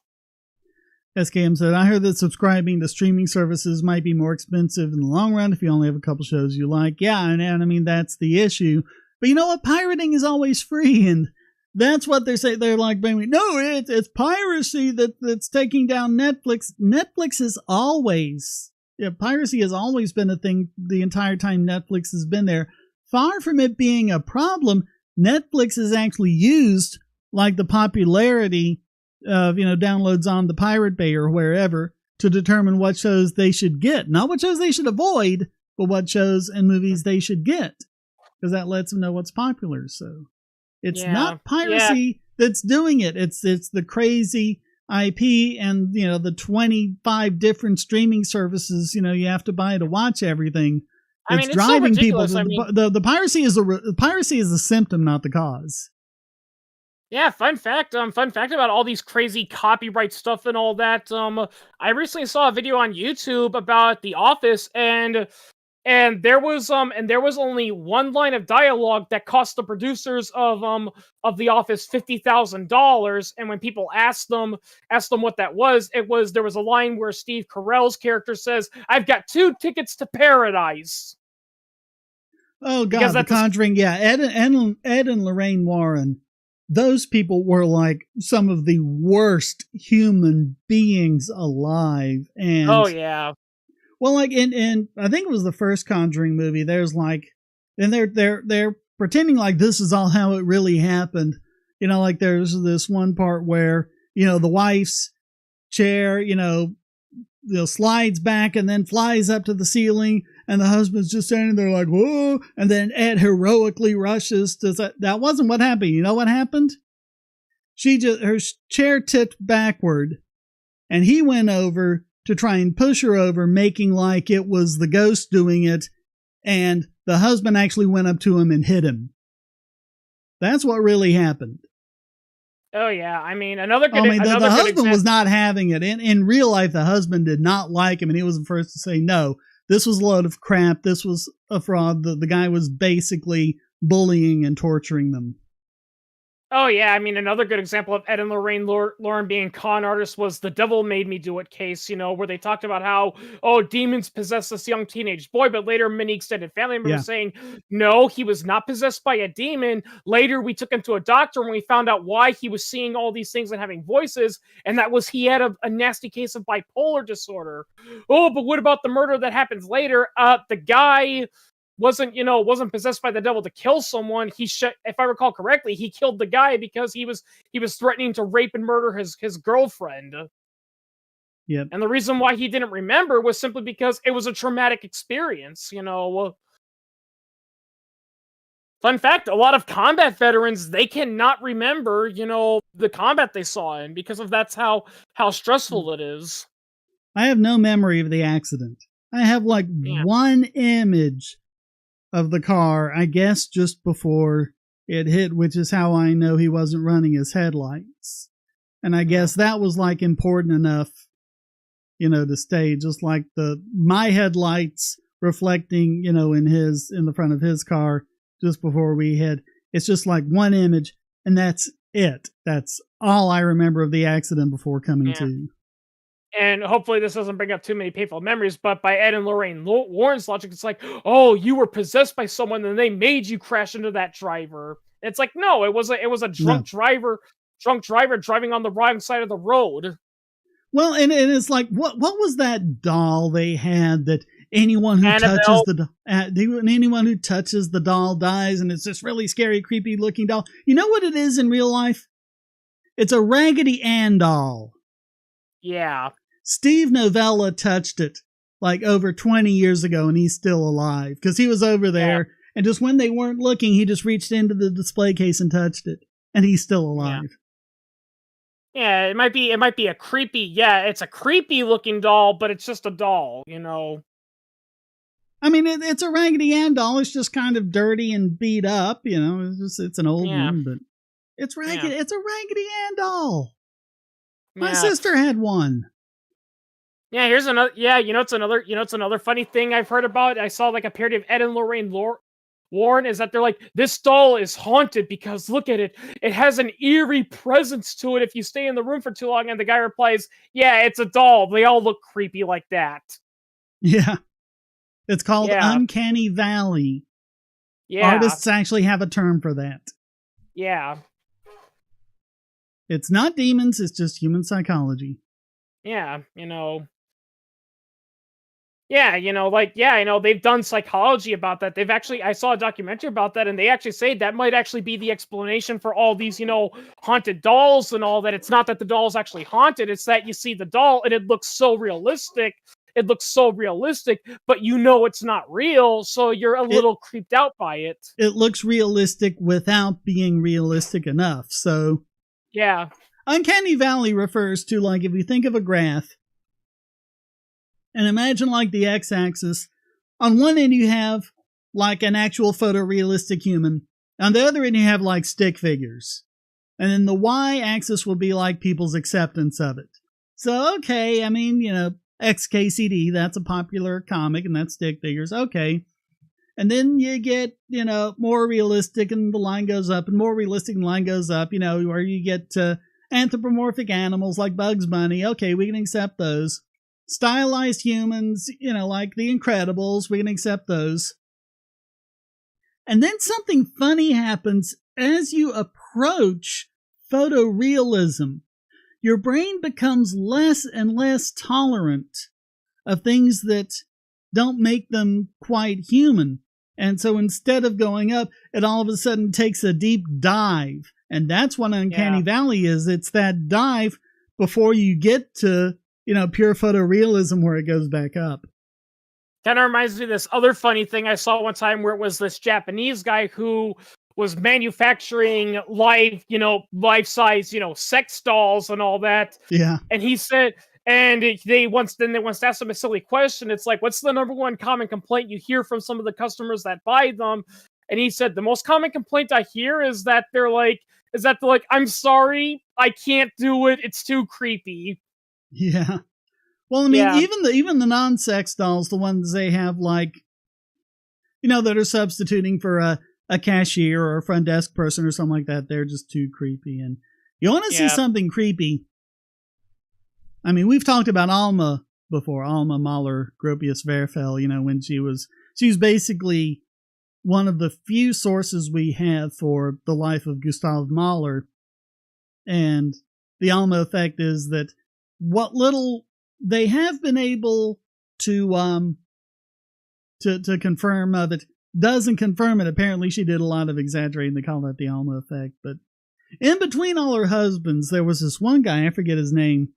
SKM said, "I heard that subscribing to streaming services might be more expensive in the long run if you only have a couple shows you like." Yeah, and I mean, that's the issue. But you know what? Pirating is always free, and that's what they say. They're like, no, it's piracy that's taking down Netflix. Netflix is always, piracy has always been a thing the entire time Netflix has been there. Far from it being a problem, Netflix has actually used like the popularity of, downloads on the Pirate Bay or wherever to determine what shows they should get. Not what shows they should avoid, but what shows and movies they should get. Because that lets them know what's popular. So it's not piracy that's doing it. It's the crazy IP and, the 25 different streaming services, you have to buy to watch everything. It's driving so people. The piracy is a symptom, not the cause. Yeah, fun fact about all these crazy copyright stuff and all that. I recently saw a video on YouTube about The Office, and there was only one line of dialogue that cost the producers of The Office $50,000. And when people asked them what that was, there was a line where Steve Carell's character says, "I've got 2 tickets to paradise." Oh God, The Conjuring, yeah. Ed and Lorraine Warren, those people were like some of the worst human beings alive. And oh yeah. Well, like in I think it was the first Conjuring movie. There's like, and they're pretending like this is all how it really happened. Like there's this one part where the wife's chair slides back and then flies up to the ceiling, and the husband's just standing there like, whoa, and then Ed heroically rushes to that wasn't what happened. You know what happened? Her chair tipped backward, and he went over to try and push her over, making like it was the ghost doing it, and the husband actually went up to him and hit him. That's what really happened. Oh yeah, I mean, the husband was not having it. In real life, the husband did not like him, and he was the first to say, no, this was a load of crap, this was a fraud. The guy was basically bullying and torturing them. Oh yeah, I mean, another good example of Ed and Lorraine Lauren being con artists was the Devil Made Me Do It case, where they talked about how, demons possess this young teenage boy, but later many extended family members were saying, no, he was not possessed by a demon. Later, we took him to a doctor and we found out why he was seeing all these things and having voices, and that was he had a nasty case of bipolar disorder. Oh, but what about the murder that happens later? The guy wasn't possessed by the devil to kill someone. If I recall correctly, he killed the guy because he was threatening to rape and murder his girlfriend. Yep. And the reason why he didn't remember was simply because it was a traumatic experience, Fun fact, a lot of combat veterans, they cannot remember, the combat they saw in, because of that's how stressful it is. I have no memory of the accident. I have one image of the car, I guess just before it hit, which is how I know he wasn't running his headlights. And I guess that was important enough, to stay, just like my headlights reflecting, in the front of his car just before we hit. It's just like one image, and that's it. That's all I remember of the accident before coming to. And hopefully this doesn't bring up too many painful memories, but by Ed and Lorraine Warren's logic, it's like, oh, you were possessed by someone and they made you crash into that driver. It's like, no, it was a drunk driver driving on the wrong side of the road. Well, and it's like, what was that doll they had that anyone who touches the doll dies, and it's this really scary, creepy looking doll. You know what it is in real life? It's a Raggedy Ann doll. Yeah. Steve Novella touched it over 20 years ago, and he's still alive because he was over there, and just when they weren't looking, he just reached into the display case and touched it, and he's still alive. Yeah, it might be a creepy. Yeah, it's a creepy looking doll, but it's just a doll, I mean, it's a Raggedy Ann doll. It's just kind of dirty and beat up, It's an old one, but it's raggedy. It's a Raggedy Ann doll. My sister had one. Yeah, here's another. Yeah, it's another funny thing I've heard about. I saw a parody of Ed and Lorraine Warren is that they're like, this doll is haunted because look at it. It has an eerie presence to it if you stay in the room for too long. And the guy replies, yeah, it's a doll. They all look creepy like that. Yeah. It's called Uncanny Valley. Yeah. Artists actually have a term for that. Yeah. It's not demons, it's just human psychology. Yeah, Yeah, they've done psychology about that. I saw a documentary about that, and they actually say that might actually be the explanation for all these, haunted dolls and all that. It's not that the doll's actually haunted, it's that you see the doll and it looks so realistic. It looks so realistic, but it's not real, so you're a little creeped out by it. It looks realistic without being realistic enough. So, yeah. Uncanny Valley refers to, like, if you think of a graph, and imagine like the x-axis, on one end you have like an actual photorealistic human. On the other end you have like stick figures. And then the y-axis will be like people's acceptance of it. So, okay, I mean, XKCD, that's a popular comic and that's stick figures. Okay. And then you get, more realistic and the line goes up, and more realistic and the line goes up, where you get anthropomorphic animals like Bugs Bunny. Okay, we can accept those. Stylized humans, like the Incredibles, we can accept those. And then something funny happens as you approach photorealism. Your brain becomes less and less tolerant of things that don't make them quite human. And so instead of going up, it all of a sudden takes a deep dive. And that's what Uncanny Valley is. It's that dive before you get to pure photorealism where it goes back up. Kind of reminds me of this other funny thing I saw one time where it was this Japanese guy who was manufacturing life-size, sex dolls and all that. Yeah. And he said, and they once asked him a silly question. It's like, what's the number one common complaint you hear from some of the customers that buy them? And he said, the most common complaint I hear is that they're like, I'm sorry, I can't do it. It's too creepy. Yeah. Well, I mean, even the non-sex dolls, the ones they have like, that are substituting for a cashier or a front desk person or something like that, they're just too creepy. And you want to see something creepy. I mean, we've talked about Alma before, Alma Mahler Gropius Verfel, when she was basically one of the few sources we have for the life of Gustav Mahler. And the Alma effect is that what little they have been able to confirm of it doesn't confirm it. Apparently she did a lot of exaggerating. They call that the Alma effect. But in between all her husbands, there was this one guy, I forget his name,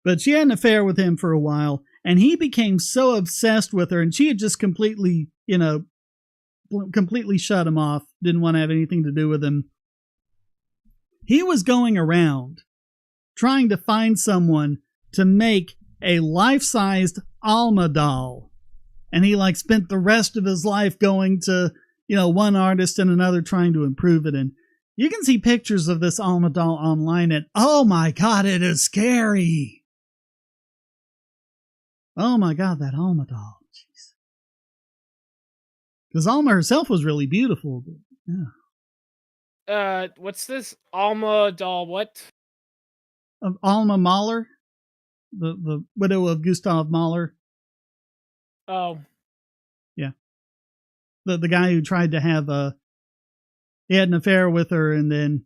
but she had an affair with him for a while, and he became so obsessed with her, and she had just completely shut him off, didn't want to have anything to do with him. He was going around trying to find someone to make a life-sized Alma doll. And he spent the rest of his life going to, one artist and another trying to improve it. And you can see pictures of this Alma doll online, and oh my God, it is scary. Oh my God, that Alma doll. Jeez. Because Alma herself was really beautiful. But, yeah. What's this Alma doll? What? Of Alma Mahler, the widow of Gustav Mahler. Oh. Yeah. The guy who tried to have he had an affair with her, and then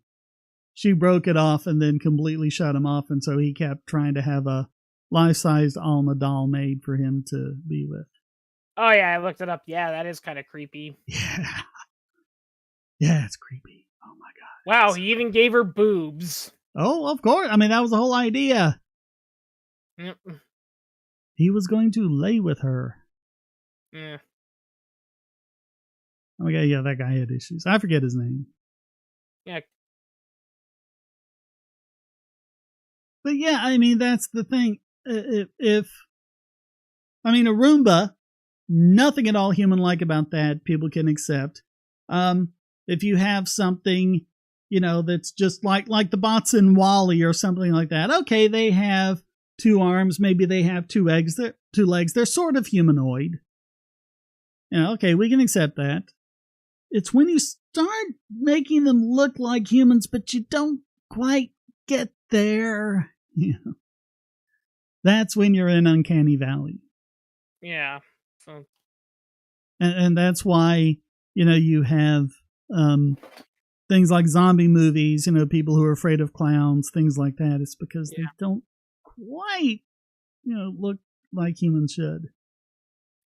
she broke it off and then completely shut him off, and so he kept trying to have a life-sized Alma doll made for him to be with. Oh yeah, I looked it up. Yeah, that is kind of creepy. Yeah. Yeah, it's creepy. Oh my God. Wow, he even gave her boobs. Oh, of course. I mean, that was the whole idea. Yep. He was going to lay with her. Yeah. Oh my God, yeah, that guy had issues. I forget his name. Yeah. But yeah, I mean, that's the thing. A Roomba, nothing at all human-like about that. People can accept. If you have something, that's just like the bots in WALL-E or something like that. Okay, they have 2 arms. Maybe they have 2 legs. They're sort of humanoid. Okay, we can accept that. It's when you start making them look like humans, but you don't quite get there. That's when you're in Uncanny Valley. Yeah. So. And that's why, you have things like zombie movies, people who are afraid of clowns, things like that. It's because they don't quite, look like humans should.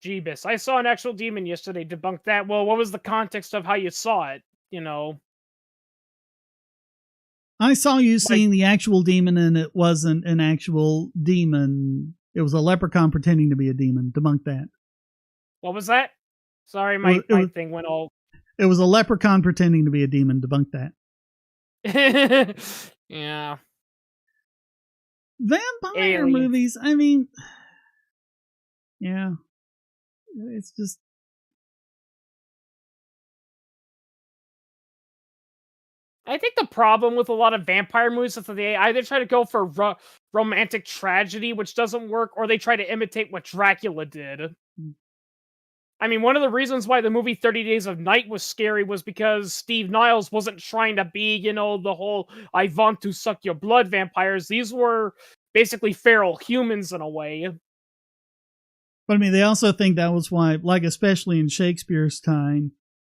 Jeebus. I saw an actual demon yesterday. Debunk that. Well, what was the context of how you saw it? You know, I saw you like, seeing the actual demon, and it wasn't an actual demon. It was a leprechaun pretending to be a demon. Debunk that. what was that? Sorry, It my was, thing went all. it was a leprechaun pretending to be a demon. Debunk that. Yeah. Vampire Aliens. movies, I mean, yeah, it's just. I think the problem with a lot of vampire movies is that they either try to go for romantic tragedy, which doesn't work, or they try to imitate what Dracula did. I mean, one of the reasons why the movie 30 Days of Night was scary was because Steve Niles wasn't trying to be, the whole I want to suck your blood vampires. These were basically feral humans in a way. But I mean, they also think that was why, like, especially in Shakespeare's time,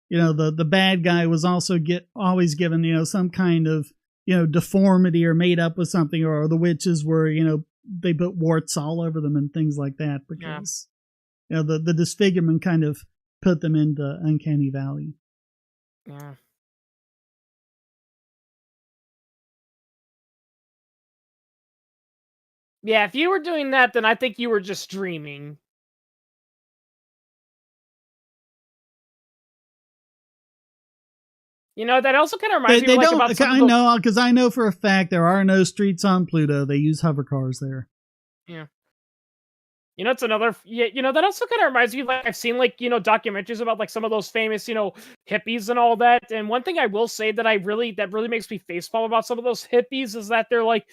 the bad guy was also always given, some kind of, deformity or made up with something, or the witches were, they put warts all over them and things like that because, the disfigurement kind of put them into Uncanny Valley. Yeah. Yeah, if you were doing that, then I think you were just dreaming. That also kind of reminds me They of, like, don't. about some I of those. know because I know for a fact there are no streets on Pluto. They use hover cars there. Yeah. It's another. Yeah, that also kind of reminds me. Like, I've seen, like, documentaries about, like, some of those famous, hippies and all that. And one thing I will say that really makes me facepalm about some of those hippies is that they're like,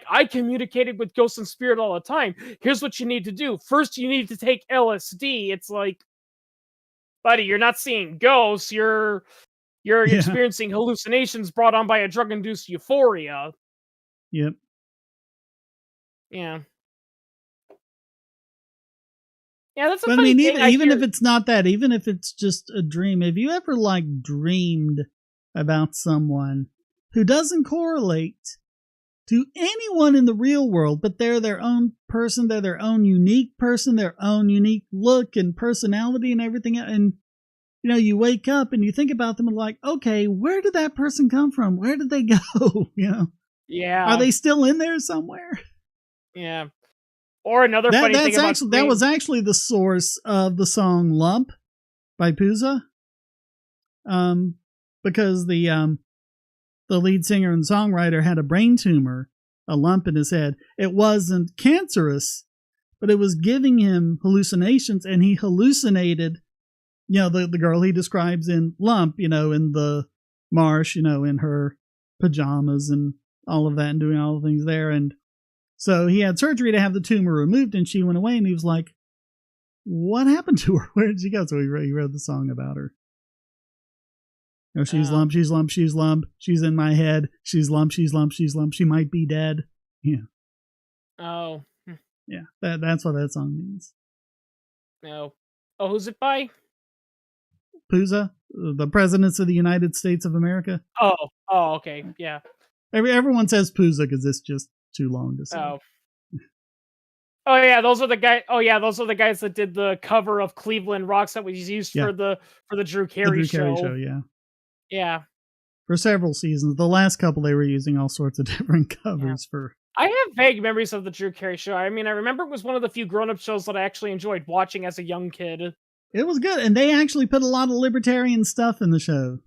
I communicated with ghosts and spirit all the time. Here's what you need to do. First, you need to take LSD. It's like, buddy, you're not seeing ghosts. You're Yeah. experiencing hallucinations brought on by a drug-induced euphoria. Yep. Yeah. Yeah, that's a But I funny mean, thing. even if it's not that, even if it's just a dream, have you ever, like, dreamed about someone who doesn't correlate to anyone in the real world, but they're their own person, they're their own unique person, their own unique look and personality and everything, and you wake up and you think about them and, like, okay, where did that person come from? Where did they go? Yeah. Are they still in there somewhere? Yeah. Or another funny thing about that was actually the source of the song "Lump" by Puza, because the lead singer and songwriter had a brain tumor, a lump in his head. It wasn't cancerous, but it was giving him hallucinations, and he hallucinated, the girl he describes in Lump, in the marsh, in her pajamas and all of that, and doing all the things there, and so he had surgery to have the tumor removed, and she went away, and he was like, what happened to her? Where did she go? So he wrote the song about her. She's lump, she's lump, she's lump, she's in my head, she's lump, she's lump, she's lump, she might be dead. Yeah. Oh. Yeah, that's what that song means. No. Oh, who's it by? Puza, the presidents of the United States of America. Oh, okay, yeah. Everyone says Puza because it's just too long to say. Oh yeah, those are the guys. Oh yeah, those are the guys that did the cover of Cleveland Rocks that was used for the Drew Carey show. Yeah. Yeah. For several seasons, the last couple they were using all sorts of different covers for. I have vague memories of the Drew Carey show. I mean, I remember it was one of the few grown-up shows that I actually enjoyed watching as a young kid. It was good, and they actually put a lot of libertarian stuff in the show.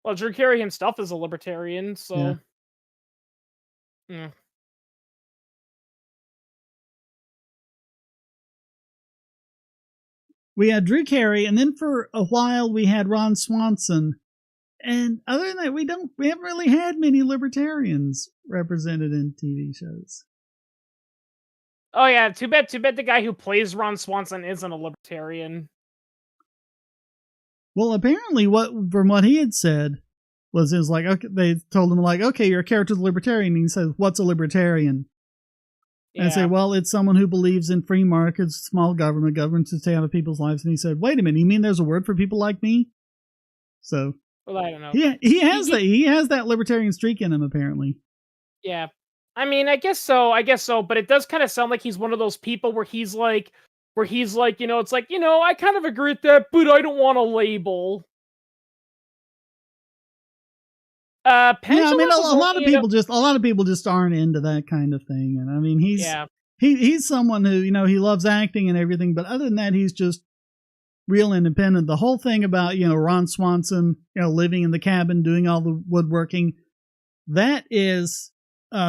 Well, Drew Carey himself is a libertarian, so. Yeah. We had Drew Carey, and then for a while we had Ron Swanson. And other than that, we haven't really had many libertarians represented in TV shows. Oh yeah, too bad the guy who plays Ron Swanson isn't a libertarian. Well, apparently from what he had said was like, okay, they told him, like, okay, your character's a libertarian, and he says, what's a libertarian? And I say, well, it's someone who believes in free markets, small government to stay out of people's lives. And he said, wait a minute, you mean there's a word for people like me? So, well, I don't know. He has that libertarian streak in him, apparently. Yeah. I mean, I guess so, but it does kind of sound like he's one of those people where he's like, where he's like, it's like, I kind of agree with that, but I don't want a label. Yeah, I mean, Pendulum was a lot of only people just aren't into that kind of thing, and I mean, yeah. he's someone who he loves acting and everything, but other than that, he's just real independent. The whole thing about Ron Swanson living in the cabin doing all the woodworking, that is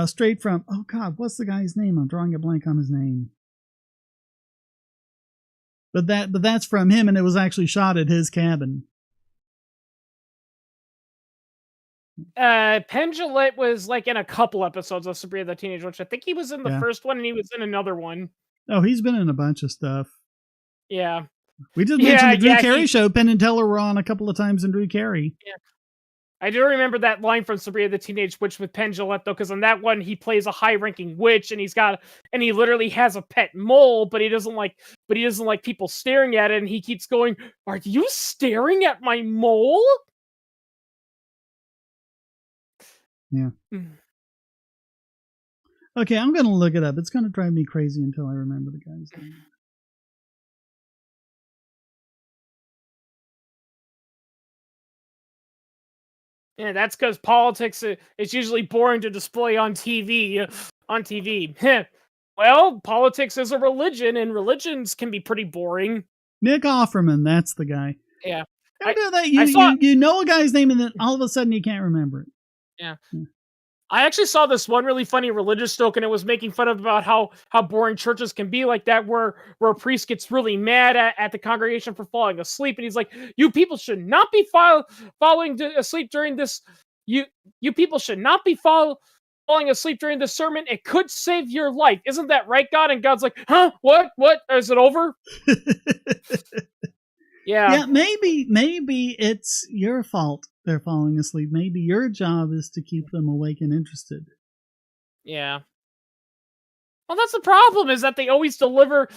straight from, oh God, what's the guy's name? I'm drawing a blank on his name. But that's from him, and it was actually shot at his cabin. Pendulet was like in a couple episodes of Sabrina the Teenage Witch. I think he was in the first one, and he was in another one. Oh, he's been in a bunch of stuff. Yeah. We just mentioned the Drew Carey show. Penn and Teller were on a couple of times in Drew Carey. Yeah. I do remember that line from Sabrina the Teenage Witch with Pendulette, though, because on that one he plays a high-ranking witch, and he literally has a pet mole, but he doesn't like people staring at it, and he keeps going, "Are you staring at my mole?" Yeah. Okay, I'm gonna look it up. It's gonna drive me crazy until I remember the guy's name. Yeah, that's because politics is usually boring to display on TV. Well, politics is a religion, and religions can be pretty boring. Nick Offerman, that's the guy. Yeah. You know a guy's name, and then all of a sudden you can't remember it. Yeah. I actually saw this one really funny religious joke, and it was making fun of about how boring churches can be like that, where a priest gets really mad at the congregation for falling asleep, and he's like, "You people should not be falling asleep during this. You people should not be falling asleep during this sermon. It could save your life. Isn't that right, God?" And God's like, "Huh? What? Is it over?" Yeah, maybe it's your fault they're falling asleep. Maybe your job is to keep them awake and interested. Yeah. Well, that's the problem, is that they always deliver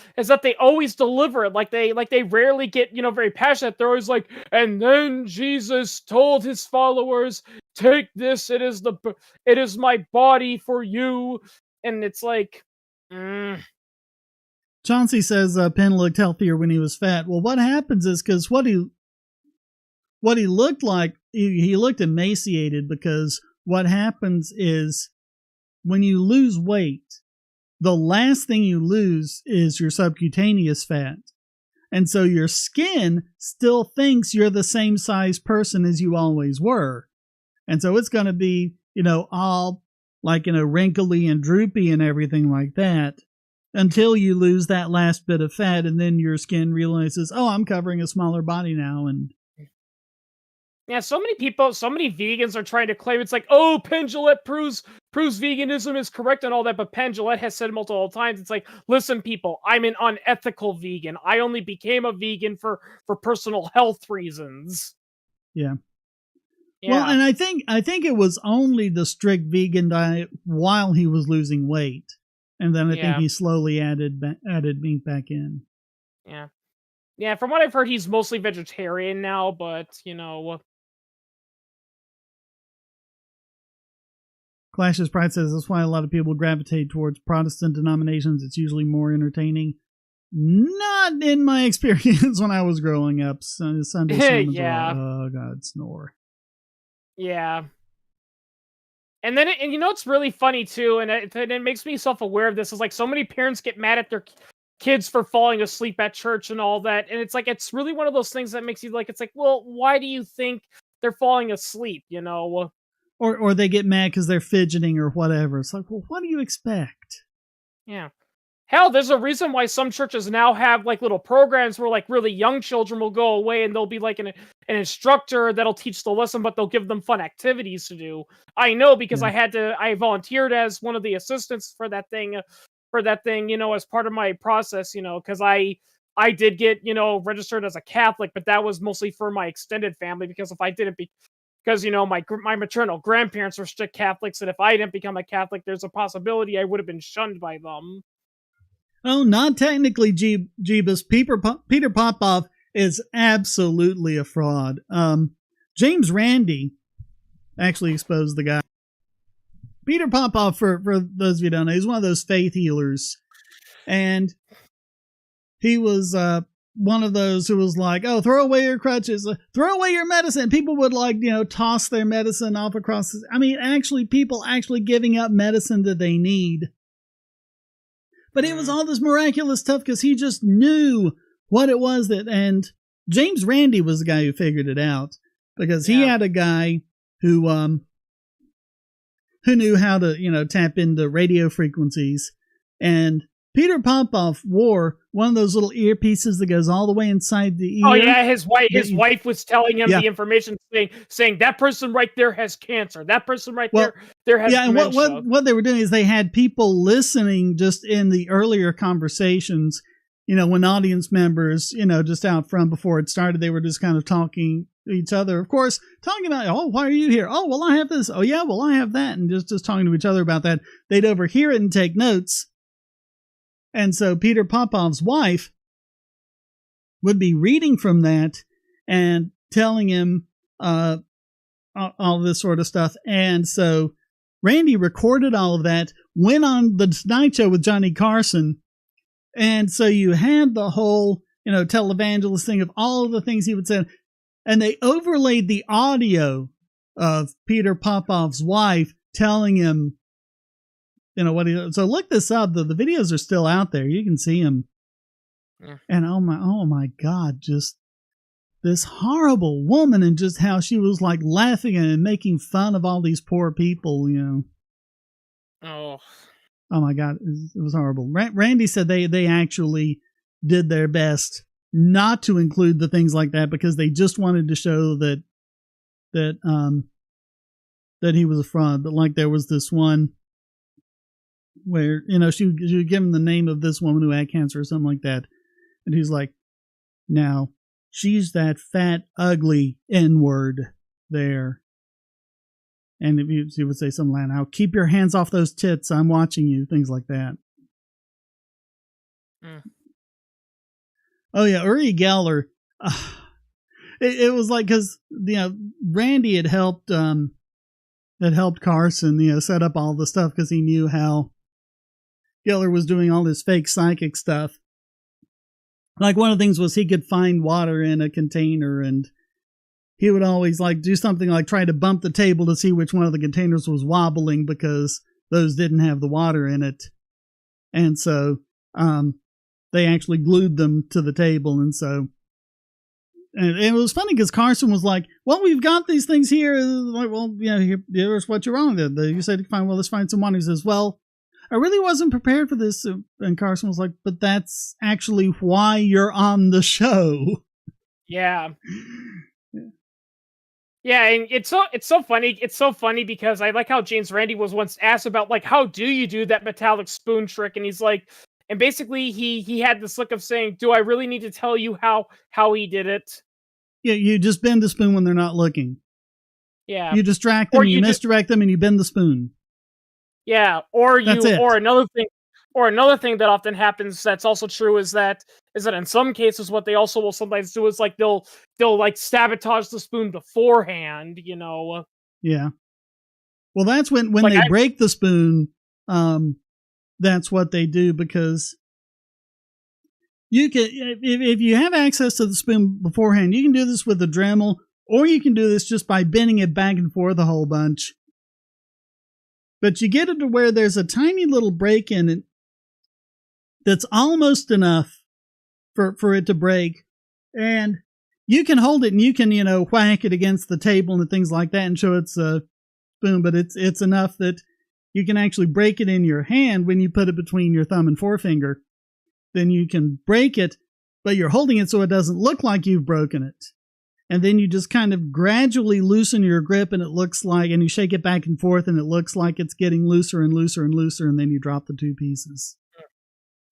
it. Like they rarely get, very passionate. They're always like, "And then Jesus told his followers, 'Take this, it is my body for you.'" And it's like, Chauncey says Penn looked healthier when he was fat. Well, what happens is, because what he looked like, he looked emaciated, because what happens is when you lose weight, the last thing you lose is your subcutaneous fat. And so your skin still thinks you're the same size person as you always were. And so it's going to be, all like, wrinkly and droopy and everything like that, until you lose that last bit of fat, and then your skin realizes, "Oh, I'm covering a smaller body now." And yeah, so many vegans are trying to claim it's like, "Oh, Pendulette proves veganism is correct and all that," but Pendulette has said multiple times, it's like, "Listen, people, I'm an unethical vegan. I only became a vegan for personal health reasons." Yeah. Well, and I think it was only the strict vegan diet while he was losing weight. And then I think he slowly added meat back in. Yeah. Yeah, from what I've heard, he's mostly vegetarian now, but, Clash's Pride says that's why a lot of people gravitate towards Protestant denominations. It's usually more entertaining. Not in my experience when I was growing up. Sunday sermons were, oh, God, snore. Yeah. And then, it's really funny too, and it makes me self-aware of this, is like, so many parents get mad at their kids for falling asleep at church and all that, and it's like, it's really one of those things that makes you like, it's like, well, why do you think they're falling asleep, Or they get mad because they're fidgeting or whatever. It's like, well, what do you expect? Yeah. Hell, there's a reason why some churches now have like little programs where like really young children will go away and they'll be like an instructor that'll teach the lesson, but they'll give them fun activities to do. I know, because I volunteered as one of the assistants for that thing, as part of my process, because I did get, registered as a Catholic, but that was mostly for my extended family, because if I didn't because my maternal grandparents were strict Catholics, and if I didn't become a Catholic, there's a possibility I would have been shunned by them. Oh, not technically, Jeebus. Peter Popoff is absolutely a fraud. James Randi actually exposed the guy. Peter Popoff, for those of you who don't know, he's one of those faith healers. And he was one of those who was like, oh, throw away your crutches, throw away your medicine. People would toss their medicine off across. People actually giving up medicine that they need. But it was all this miraculous stuff because he just knew what it was and James Randi was the guy who figured it out because he had a guy who knew how to, tap into radio frequencies. And Peter Popoff wore one of those little earpieces that goes all the way inside the ear. Oh yeah, his wife was telling him the information, saying that person right there has cancer. That person right there has dementia. And what they were doing is they had people listening just in the earlier conversations. When audience members, just out front before it started, they were just kind of talking to each other. Of course, talking about, oh, why are you here? Oh, well, I have this. Oh, yeah, well, I have that. And just talking to each other about that. They'd overhear it and take notes. And so Peter Popoff's wife would be reading from that and telling him all this sort of stuff. And so Randy recorded all of that, went on the Tonight Show with Johnny Carson. And so you had the whole, televangelist thing of all of the things he would say. And they overlaid the audio of Peter Popoff's wife telling him, what he. So look this up. The videos are still out there. You can see them. Yeah. And oh my God, just this horrible woman and just how she was like laughing and making fun of all these poor people, Oh my God, it was horrible. Randy said they actually did their best not to include the things like that because they just wanted to show that he was a fraud. But like there was this one where, she would give him the name of this woman who had cancer or something like that. And he's like, now, she's that fat, ugly N-word there. And he would say something like, now, keep your hands off those tits. I'm watching you. Things like that. Mm. Oh, yeah. Uri Geller. It was like, because, Randy had helped Carson, set up all the stuff because he knew how Geller was doing all this fake psychic stuff. Like one of the things was he could find water in a container and he would always do something like try to bump the table to see which one of the containers was wobbling because those didn't have the water in it. And so they actually glued them to the table. And so and it was funny because Carson was like, well, we've got these things here. Like, well, here's what you're wrong with. You said, fine, well, let's find some water. He says, well, I really wasn't prepared for this. And Carson was like, but that's actually why you're on the show. Yeah. Yeah, and it's so funny. It's so funny because I like how James Randi was once asked about how do you do that metallic spoon trick, and he's like, and basically he had this look of saying, do I really need to tell you how he did it? Yeah, you just bend the spoon when they're not looking. Yeah, you distract them, you misdirect them, and you bend the spoon. Yeah, or another thing that often happens that's also true is that in some cases what they also will sometimes do is they'll sabotage the spoon beforehand, Yeah. Well, that's when they break the spoon, that's what they do because you can if you have access to the spoon beforehand, you can do this with the Dremel, or you can do this just by bending it back and forth a whole bunch. But you get it to where there's a tiny little break in it that's almost enough for it to break. And you can hold it and you can, whack it against the table and things like that and show it's a spoon, but it's enough that you can actually break it in your hand when you put it between your thumb and forefinger. Then you can break it, but you're holding it so it doesn't look like you've broken it. And then you just kind of gradually loosen your grip and it looks like, and you shake it back and forth and it looks like it's getting looser and looser and looser, and then you drop the two pieces.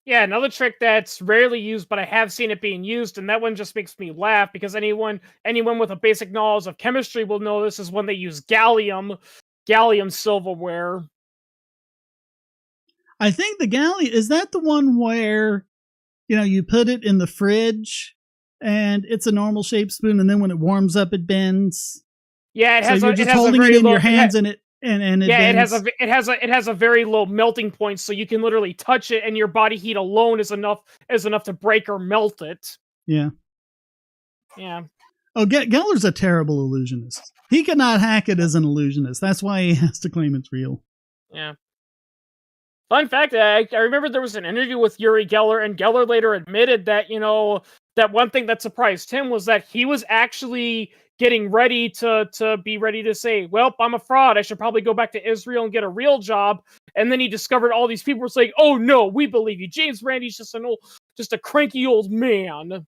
Yeah, another trick that's rarely used, but I have seen it being used, and that one just makes me laugh because anyone with a basic knowledge of chemistry will know this is when they use gallium silverware. I think the gallium, is that the one where, you put it in the fridge and it's a normal shaped spoon, and then when it warms up, it bends? Yeah, it has. So you're just holding it in your hands, and And Yeah, advanced. it has a very low melting point, so you can literally touch it, and your body heat alone is enough to break or melt it. Yeah. Yeah. Oh, Geller's a terrible illusionist. He cannot hack it as an illusionist. That's why he has to claim it's real. Yeah. Fun fact, I remember there was an interview with Uri Geller, and Geller later admitted that, that one thing that surprised him was that he was actually getting ready to be ready to say, well, I'm a fraud. I should probably go back to Israel and get a real job. And then he discovered all these people were saying, oh no, we believe you. James Randi's just a cranky old man.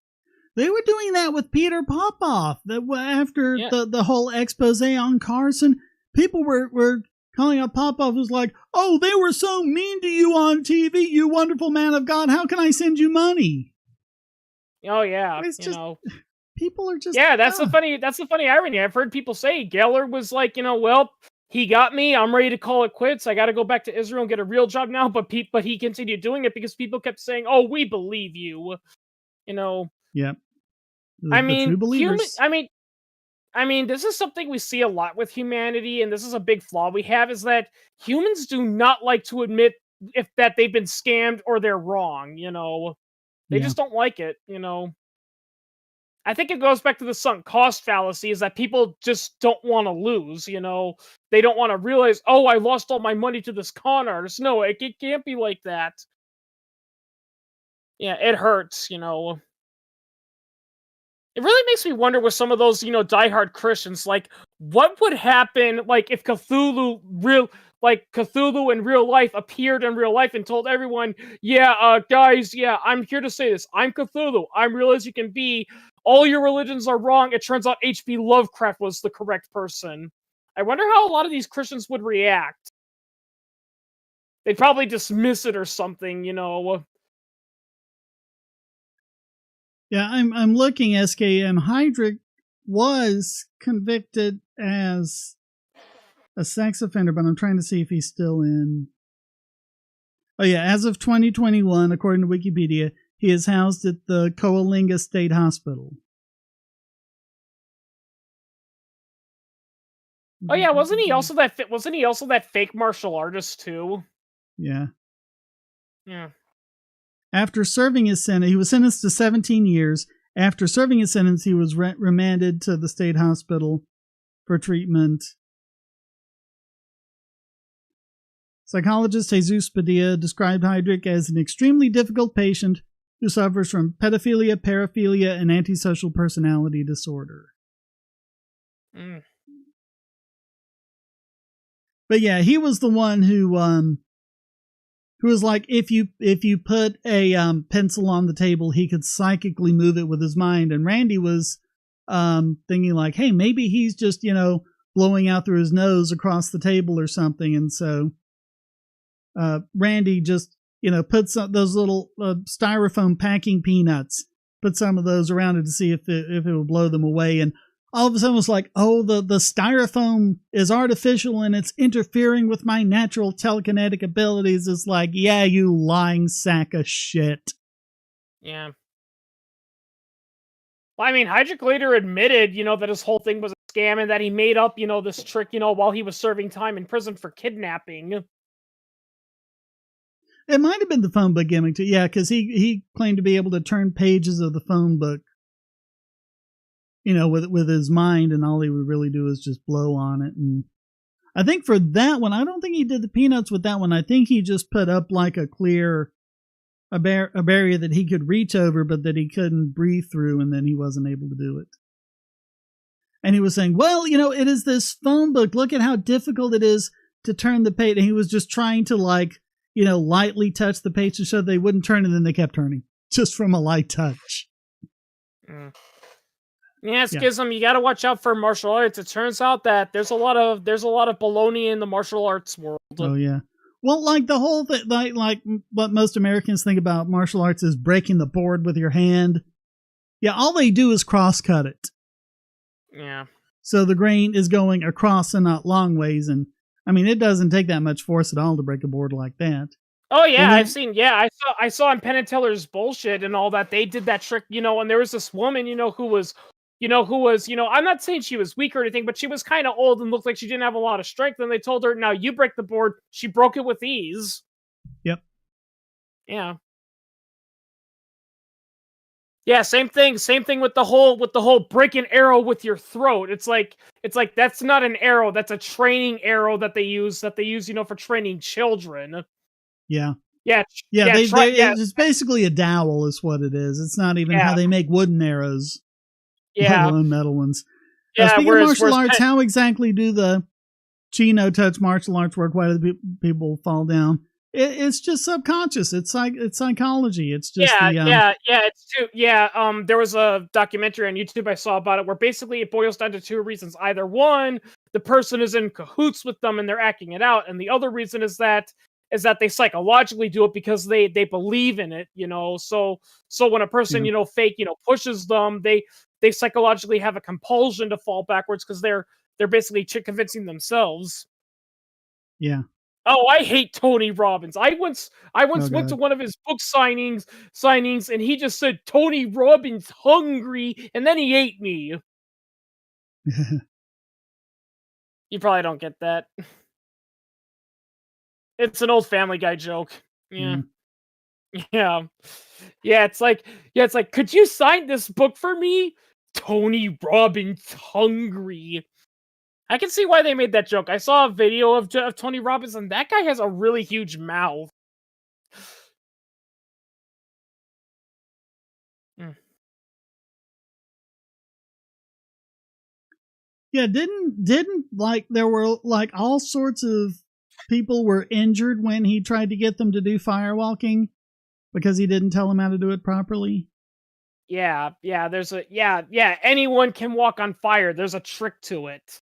They were doing that with Peter Popoff. After Yeah. the whole expose on Carson, people were calling up Popoff, was like, oh, they were so mean to you on TV, you wonderful man of God. How can I send you money? Oh yeah, It's just, people are just... Yeah, that's the funny irony. I've heard people say Geller was like, well, he got me. I'm ready to call it quits. I got to go back to Israel and get a real job now. But he continued doing it because people kept saying, "Oh, we believe you." Yep. I The mean, true believers. I mean, this is something we see a lot with humanity, and this is a big flaw we have: is that humans do not like to admit if that they've been scammed or they're wrong. They just don't like it. I think it goes back to the sunk cost fallacy, is that people just don't want to lose, They don't want to realize, oh, I lost all my money to this con artist. No, it can't be like that. Yeah, it hurts, It really makes me wonder with some of those, diehard Christians, like, what would happen, like, if Cthulhu in real life appeared in real life and told everyone, yeah, guys, yeah, I'm here to say this. I'm Cthulhu. I'm real as you can be. All your religions are wrong. It turns out H.P. Lovecraft was the correct person. I wonder how a lot of these Christians would react. They'd probably dismiss it or something, Yeah, I'm looking. SKM Heydrich was convicted as a sex offender, but I'm trying to see if he's still in. Oh yeah, as of 2021, according to Wikipedia, he is housed at the Coalinga State Hospital. Oh yeah, wasn't he also that fake martial artist too? Yeah. Yeah. After serving his sentence, he was sentenced to 17 years. After serving his sentence, he was remanded to the state hospital for treatment. Psychologist Jesus Padilla described Heydrich as an extremely difficult patient who suffers from pedophilia, paraphilia, and antisocial personality disorder. Mm. But yeah, he was the one who was like, if you put a pencil on the table, he could psychically move it with his mind. And Randy was thinking like, hey, maybe he's just, blowing out through his nose across the table or something. And so Randy just, put those little styrofoam packing peanuts, put some of those around it to see if it would blow them away. And all of a sudden it was like, oh, the styrofoam is artificial and it's interfering with my natural telekinetic abilities. It's like, yeah, you lying sack of shit. Yeah. Well, I mean, Heydrich later admitted, that his whole thing was a scam and that he made up, this trick, while he was serving time in prison for kidnapping. It might have been the phone book gimmick too. Yeah, because he claimed to be able to turn pages of the phone book, with his mind, and all he would really do is just blow on it. And I think for that one, I don't think he did the peanuts with that one. I think he just put up like a clear, a barrier that he could reach over, but that he couldn't breathe through, and then he wasn't able to do it. And he was saying, well, it is this phone book. Look at how difficult it is to turn the page. And he was just trying to lightly touch the page to show they wouldn't turn, and then they kept turning just from a light touch. Mm. Yeah, Schism, you got to watch out for martial arts. It turns out that there's a lot of baloney in the martial arts world. Oh yeah. Well, like the whole thing, like what most Americans think about martial arts is breaking the board with your hand. Yeah, all they do is cross cut it. Yeah. So the grain is going across and not long ways, and I mean, it doesn't take that much force at all to break a board like that. Oh yeah, I've seen. Yeah, I saw on Penn and Teller's bullshit and all that. They did that trick, and there was this woman, who was who was, I'm not saying she was weak or anything, but she was kind of old and looked like she didn't have a lot of strength. And they told her, "Now you break the board." She broke it with ease. Yep. Yeah. Yeah, same thing. Same thing with the whole break an arrow with your throat. It's like that's not an arrow. That's a training arrow that they use. For training children. Yeah. Yeah, Yeah, yeah, try, yeah, it's basically a dowel is what it is. It's not even how yeah, they make wooden arrows, let yeah, alone metal ones. yeah. Speaking of Whereas, martial arts, Pen- how exactly do the Chino touch martial arts work? Why do the people fall down? It's just subconscious. It's psychology. It's just yeah, the yeah. It's too. Yeah. There was a documentary on YouTube I saw about it where basically it boils down to two reasons. Either one, the person is in cahoots with them and they're acting it out, and the other reason is that they psychologically do it because they believe in it. So when a person yeah fake pushes them, they psychologically have a compulsion to fall backwards because they're basically convincing themselves. yeah. Oh, I hate Tony Robbins. I once Oh went to god. one of his book signings, and he just said Tony Robbins hungry, and then he ate me. You probably don't get that. It's an old Family Guy joke. Yeah, yeah. yeah, yeah. It's like, could you sign this book for me? Tony Robbins hungry. I can see why they made that joke. I saw a video of Tony Robbins, and that guy has a really huge mouth. Mm. Yeah, didn't like there were like all sorts of people were injured when he tried to get them to do firewalking because he didn't tell them how to do it properly. Yeah, yeah, yeah, anyone can walk on fire. There's a trick to it.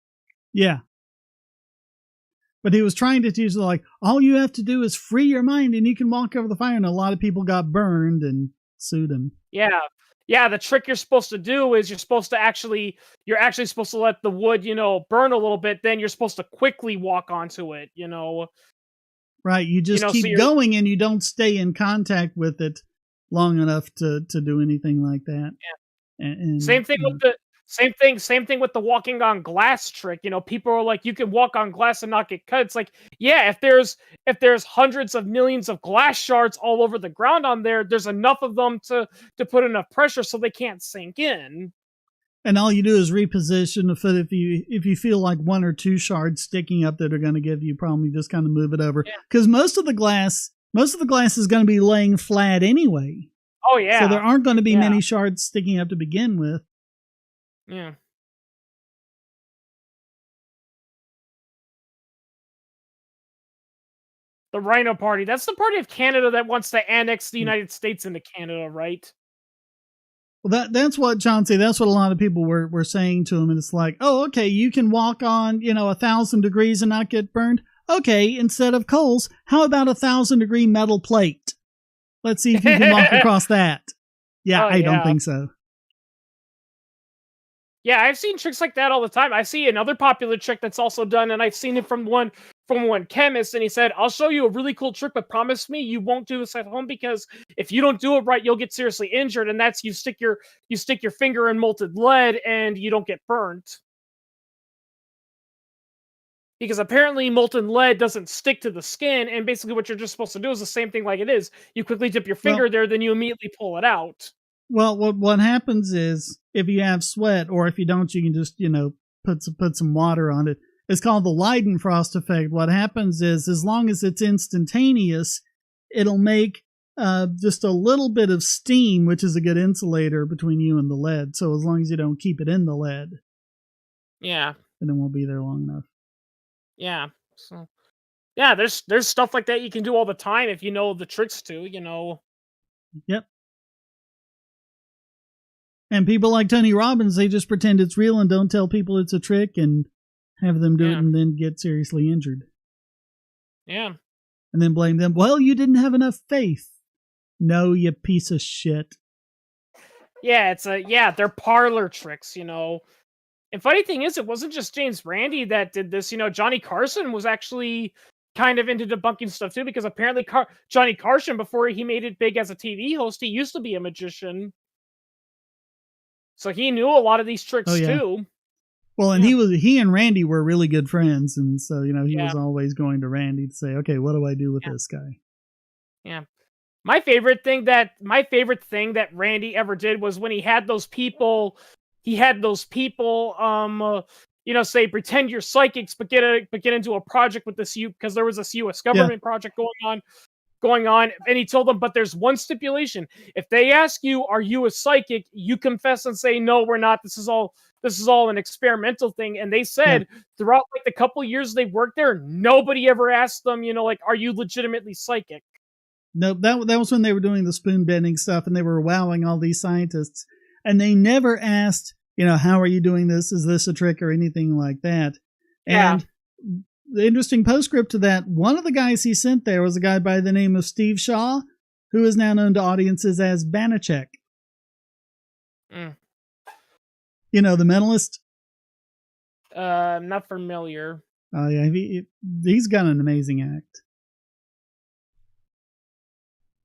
Yeah. But he was trying to teach like all you have to do is free your mind and you can walk over the fire, and a lot of people got burned and sued him. Yeah. Yeah, the trick you're supposed to do is you're actually supposed to let the wood, burn a little bit, then you're supposed to quickly walk onto it. Right. You just So keep you're going and you don't stay in contact with it long enough to do anything like that. And Same thing with the same thing with the walking on glass trick. People are like, you can walk on glass and not get cut. It's like, yeah, if there's hundreds of millions of glass shards all over the ground on there's enough of them to put enough pressure so they can't sink in. and all you do is reposition the foot. If you feel like one or two shards sticking up that are going to give you a problem, you just kind of move it over Yeah. because most of the glass is going to be laying flat anyway. Oh So there yeah. aren't going to be Yeah. many shards sticking up to begin with. Yeah. The Rhino Party. That's the party of Canada that wants to annex the United States into Canada, right? Well, that's what Chauncey. That's what a lot of people were saying to him, and it's like, oh, okay, you can walk on 1,000 degrees and not get burned. Okay, instead of coals, how about 1,000-degree metal plate? Let's see if you can walk across that. Yeah, Oh I don't yeah. think so. Yeah, I've seen tricks like that all the time. I see another popular trick that's also done, and I've seen it from one chemist, and he said, "I'll show you a really cool trick, but promise me you won't do this at home because if you don't do it right, you'll get seriously injured." And that's you stick your finger in molten lead and you don't get burnt. Because apparently molten lead doesn't stick to the skin, and basically what you're just supposed to do is the same thing like it is. You quickly dip your Well, finger there, then you immediately pull it out. what happens is if you have sweat, or if you don't, you can just put some water on it. It's called the Leidenfrost Effect. What happens is, as long as it's instantaneous, it'll make just a little bit of steam, which is a good insulator between you and the lead. So as long as you don't keep it in the lead, Yeah, then it won't be there long enough. yeah. So yeah, there's stuff like that you can do all the time if you know the tricks to. Yep. And people like Tony Robbins, they just pretend it's real and don't tell people it's a trick and have them do it Yeah, and then get seriously injured. yeah. And then blame them. Well, you didn't have enough faith. No, you piece of shit. Yeah, they're parlor tricks. And funny thing is, it wasn't just James Randi that did this. Johnny Carson was actually kind of into debunking stuff too, because apparently Johnny Carson, before he made it big as a TV host, he used to be a magician. So he knew a lot of these tricks too. Well, and he and Randy were really good friends, and so he was always going to Randy to say, okay, what do I do with this guy? Yeah. My favorite thing that Randy ever did was when he had those people say pretend you're psychics but get into a project with this because there was this US government project going on, and he told them, but there's one stipulation. If they ask you, are you a psychic, you confess and say, no, we're not. This is all an experimental thing. And they said throughout like the couple years they worked there, nobody ever asked them, are you legitimately psychic? Nope, that was when they were doing the spoon bending stuff and they were wowing all these scientists. And they never asked, how are you doing this? Is this a trick or anything like that? And the interesting postscript to that, one of the guys he sent there was a guy by the name of Steve Shaw, who is now known to audiences as Banachek. The mentalist? I'm not familiar. Oh, yeah, he's got an amazing act.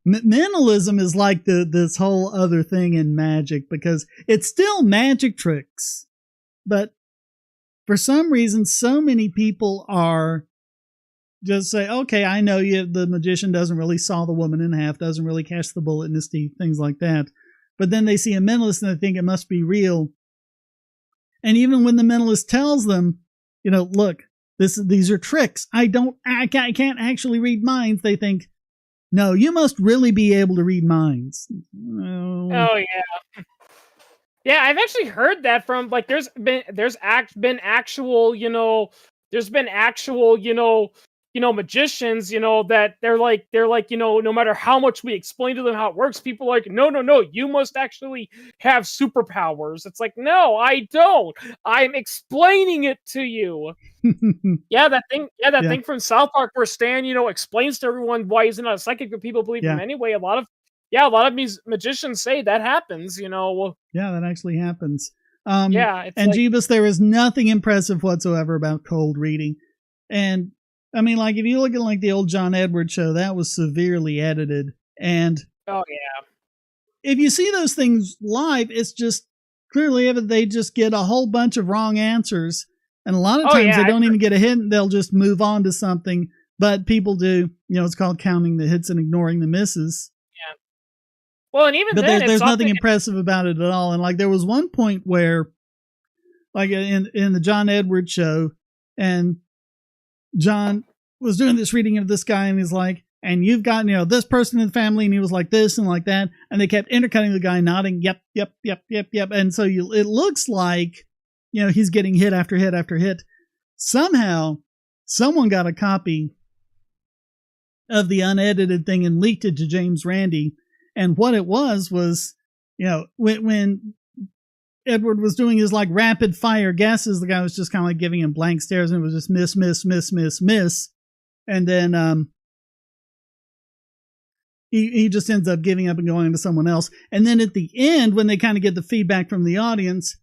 Mentalism is like this whole other thing in magic because it's still magic tricks, but for some reason, so many people are just say, okay, I know the magician doesn't really saw the woman in half, doesn't really catch the bullet in his teeth, things like that. But then they see a mentalist and they think it must be real. And even when the mentalist tells them, look, these are tricks. I can't actually read minds. They think, no, you must really be able to read minds. Oh yeah. Yeah, I've actually heard that from there's been actual magicians, that they're like, no matter how much we explain to them how it works, people are like, no, you must actually have superpowers. It's like, no, I don't. I'm explaining it to you. That thing from South Park where Stan, explains to everyone why he's not a psychic, but people believe him anyway. A lot of these magicians say that happens, Yeah, that actually happens. And Jeebus, there is nothing impressive whatsoever about cold reading. And I mean, if you look at the old John Edwards show, that was severely edited. And if you see those things live, it's just clearly evident they just get a whole bunch of wrong answers. And a lot of times they don't even get a hit. They'll just move on to something. But people do, it's called counting the hits and ignoring the misses. Yeah. Well, and even there's nothing impressive about it at all. And there was one point where, in the John Edwards show, and John was doing this reading of this guy, and he's like, and you've got, this person in the family, and he was like this and like that. And they kept intercutting the guy nodding, yep. And so it looks like, he's getting hit after hit after hit. Somehow, someone got a copy of the unedited thing and leaked it to James Randi. And what it was, when Edward was doing his rapid fire guesses, the guy was just kind of giving him blank stares, and it was just miss. And then he just ends up giving up and going to someone else. And then at the end, when they kind of get the feedback from the audience,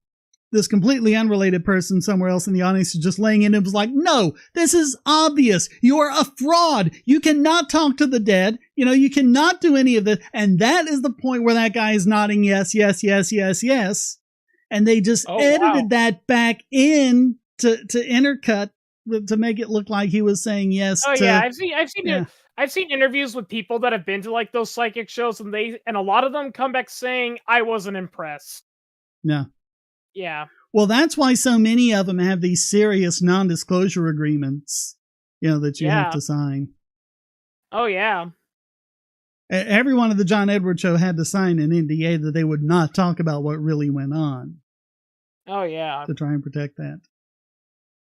this completely unrelated person somewhere else in the audience is just laying in and was like, no, this is obvious. You are a fraud. You cannot talk to the dead. You cannot do any of this. And that is the point where that guy is nodding yes. And they just edited that back in to intercut to make it look like he was saying yes. I've seen interviews with people that have been to those psychic shows, and a lot of them come back saying, I wasn't impressed. No. Yeah. Well, that's why so many of them have these serious non-disclosure agreements, that you have to sign. Oh, yeah. Everyone at the John Edwards show had to sign an NDA that they would not talk about what really went on. Oh, yeah. To try and protect that.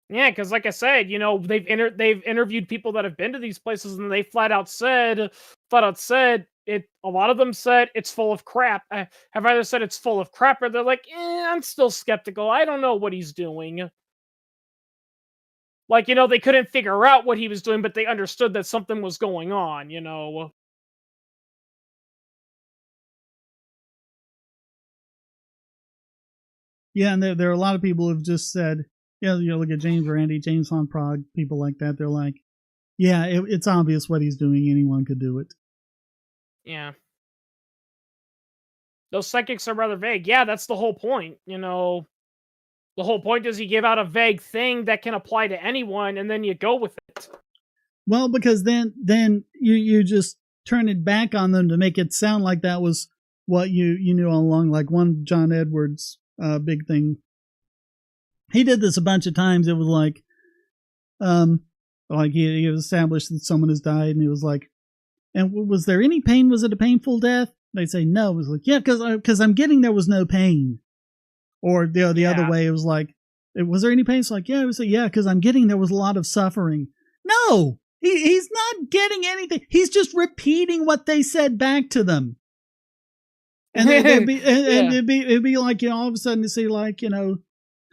Yeah, because like I said, they've interviewed people that have been to these places, and they flat out said it. A lot of them said it's full of crap. Have either said it's full of crap, or they're like, I'm still skeptical. I don't know what he's doing. They couldn't figure out what he was doing, but they understood that something was going on. Yeah, and there are a lot of people who've just said, look at James Randi, James Von Prague, people like that. They're like, yeah, it's obvious what he's doing. Anyone could do it. Yeah. those psychics are rather vague. Yeah, that's the whole point. The whole point is you give out a vague thing that can apply to anyone, and then you go with it. Well, because then you just turn it back on them to make it sound like that was what you knew all along. Like one John Edwards big thing. He did this a bunch of times. It was like he established that someone has died, and he was like, and was there any pain? Was it a painful death? They say no. It was like, yeah, because I'm getting there was no pain. Or the other way, it was like, was there any pain? It's like, yeah, it was like, yeah, because I'm getting there was a lot of suffering. No, he's not getting anything. He's just repeating what they said back to them. And it'd be like, all of a sudden you see like,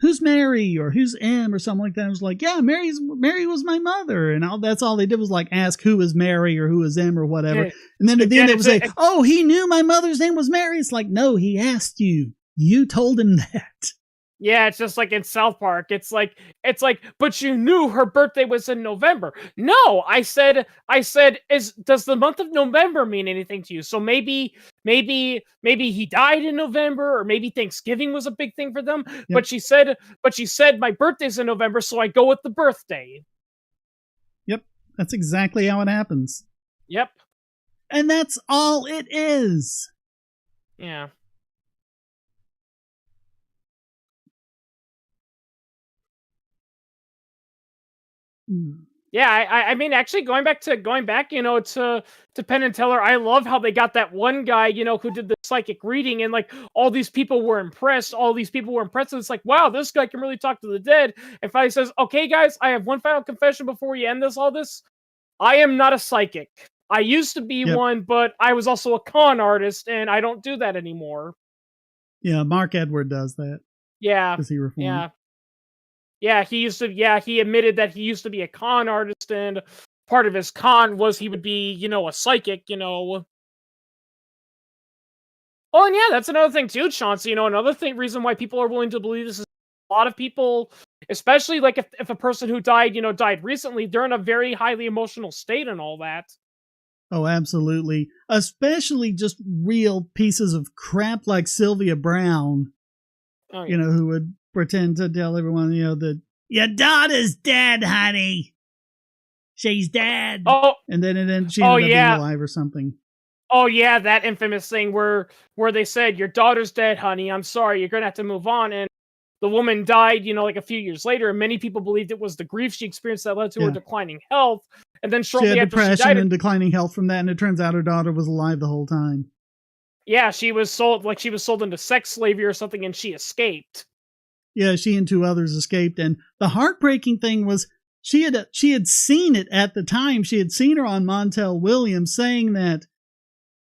who's Mary or who's M or something like that. It was like, yeah, Mary was my mother. And that's all they did was like ask who is Mary or who is M or whatever. And then at the end they would say, oh, he knew my mother's name was Mary. It's like, no, he asked you. You told him that. Yeah, it's just like in South Park. It's like, but you knew her birthday was in November. No, I said, does the month of November mean anything to you? So maybe he died in November, or maybe Thanksgiving was a big thing for them. Yep. But she said my birthday's in November, so I go with the birthday. Yep, that's exactly how it happens. Yep. And that's all it is. Yeah. Yeah, I mean, actually, going back, to Penn and Teller, I love how they got that one guy, who did the psychic reading, and like all these people were impressed. And it's like, wow, this guy can really talk to the dead. And finally says, okay, guys, I have one final confession before we end all this. I am not a psychic. I used to be one, but I was also a con artist, and I don't do that anymore. Yeah, Mark Edward does that. Yeah. Because he reformed. Yeah. Yeah, he admitted that he used to be a con artist, and part of his con was he would be, a psychic, Oh, and yeah, that's another thing too, Chauncey. Another reason why people are willing to believe this is a lot of people, especially like if a person who died, died recently, they're in a very highly emotional state and all that. Oh, absolutely. Especially just real pieces of crap like Sylvia Brown, who would pretend to tell everyone, that your daughter's dead, honey. She's dead. Oh, and then she ended up being alive or something. Oh yeah, that infamous thing where they said, your daughter's dead, honey. I'm sorry, you're gonna have to move on. And the woman died, like a few years later, and many people believed it was the grief she experienced that led to her declining health. And then shortly she had after depression she died, and declining health from that, and it turns out her daughter was alive the whole time. Yeah, she was sold into sex slavery or something, and she escaped. Yeah, she and two others escaped, and the heartbreaking thing was she had seen it at the time. She had seen her on Montel Williams saying that,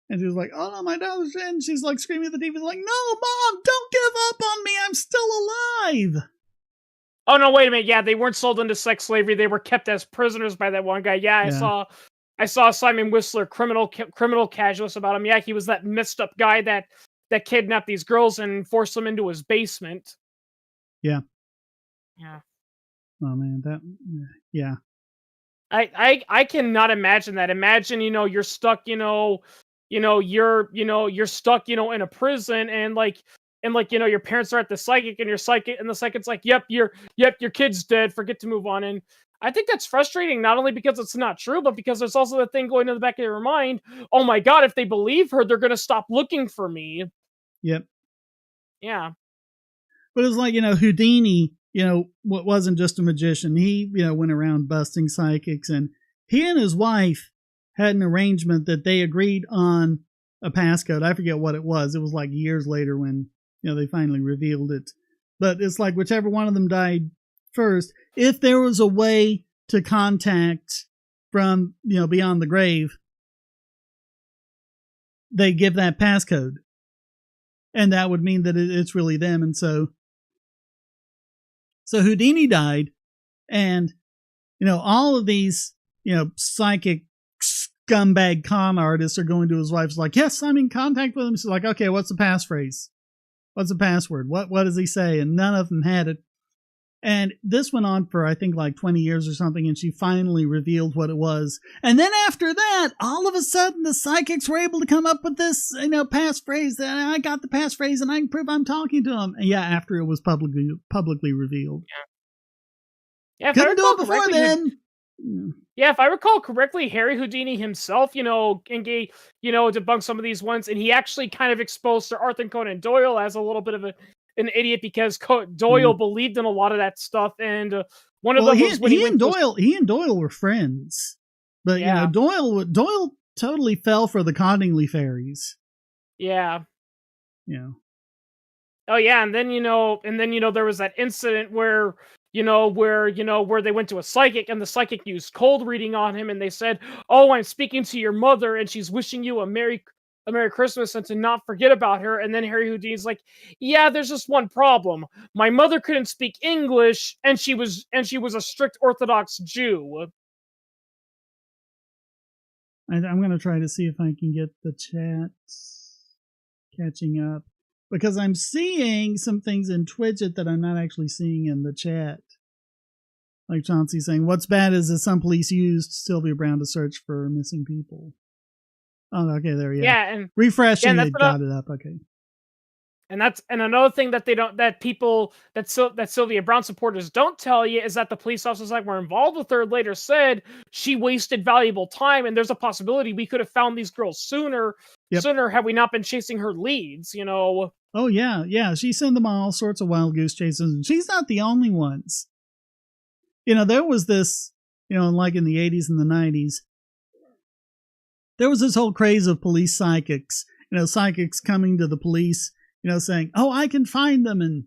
and she was like, "Oh no, my daughter's dead." And she's like screaming at the TV, like, "No, Mom, don't give up on me. I'm still alive." Oh no, wait a minute. Yeah, they weren't sold into sex slavery. They were kept as prisoners by that one guy. Yeah, I saw Simon Whistler, criminal casualist about him. Yeah, he was that messed up guy that kidnapped these girls and forced them into his basement. Yeah. Yeah. Oh man, yeah. I cannot imagine that. Imagine, you're stuck, you're stuck, in a prison, and your parents are at the psychic, and the psychic's like, yep, your kid's dead. Forget to move on. And I think that's frustrating, not only because it's not true, but because there's also the thing going in the back of your mind. Oh my God, if they believe her, they're going to stop looking for me. Yep. Yeah. But it's like, Houdini, wasn't just a magician. He, went around busting psychics, and he and his wife had an arrangement that they agreed on a passcode. I forget what it was. It was like years later when, they finally revealed it. But it's like whichever one of them died first, if there was a way to contact from, beyond the grave, they give that passcode. And that would mean that it's really them. And so Houdini died, and, all of these, psychic scumbag con artists are going to his wife's like, yes, I'm in contact with him. She's like, okay, what's the passphrase? What's the password? What does he say? And none of them had it. And this went on for, I think, like 20 years or something, and she finally revealed what it was. And then after that, all of a sudden, the psychics were able to come up with this, passphrase that I got the passphrase and I can prove I'm talking to them. And yeah, after it was publicly revealed. Yeah, couldn't do it before then. Yeah, if I recall correctly, Harry Houdini himself, debunked some of these ones, and he actually kind of exposed Sir Arthur Conan Doyle as a little bit of an idiot because Doyle believed in a lot of that stuff, and one of them was when he and Doyle were friends, but Doyle totally fell for the Cottingley fairies. Yeah. Yeah. Oh yeah, and then there was that incident where they went to a psychic and the psychic used cold reading on him and they said, "Oh, I'm speaking to your mother and she's wishing you a Merry Christmas and to not forget about her." And then Harry Houdini's like, "Yeah, there's just one problem. My mother couldn't speak English and she was a strict Orthodox Jew." I'm going to try to see if I can get the chat catching up, because I'm seeing some things in Twitch that I'm not actually seeing in the chat. Like Chauncey saying, what's bad is that some police used Sylvia Brown to search for missing people. Oh, okay, there you go. Yeah, and refreshing it got it up. Okay. And another thing that that Sylvia Brown supporters don't tell you is that the police officers that were involved with her later said she wasted valuable time, and there's a possibility we could have found these girls sooner had we not been chasing her leads, Oh yeah. She sent them on all sorts of wild goose chases, and she's not the only ones. There was this, like in the 80s and the 90s, there was this whole craze of police psychics, psychics coming to the police, saying, "Oh, I can find them." And,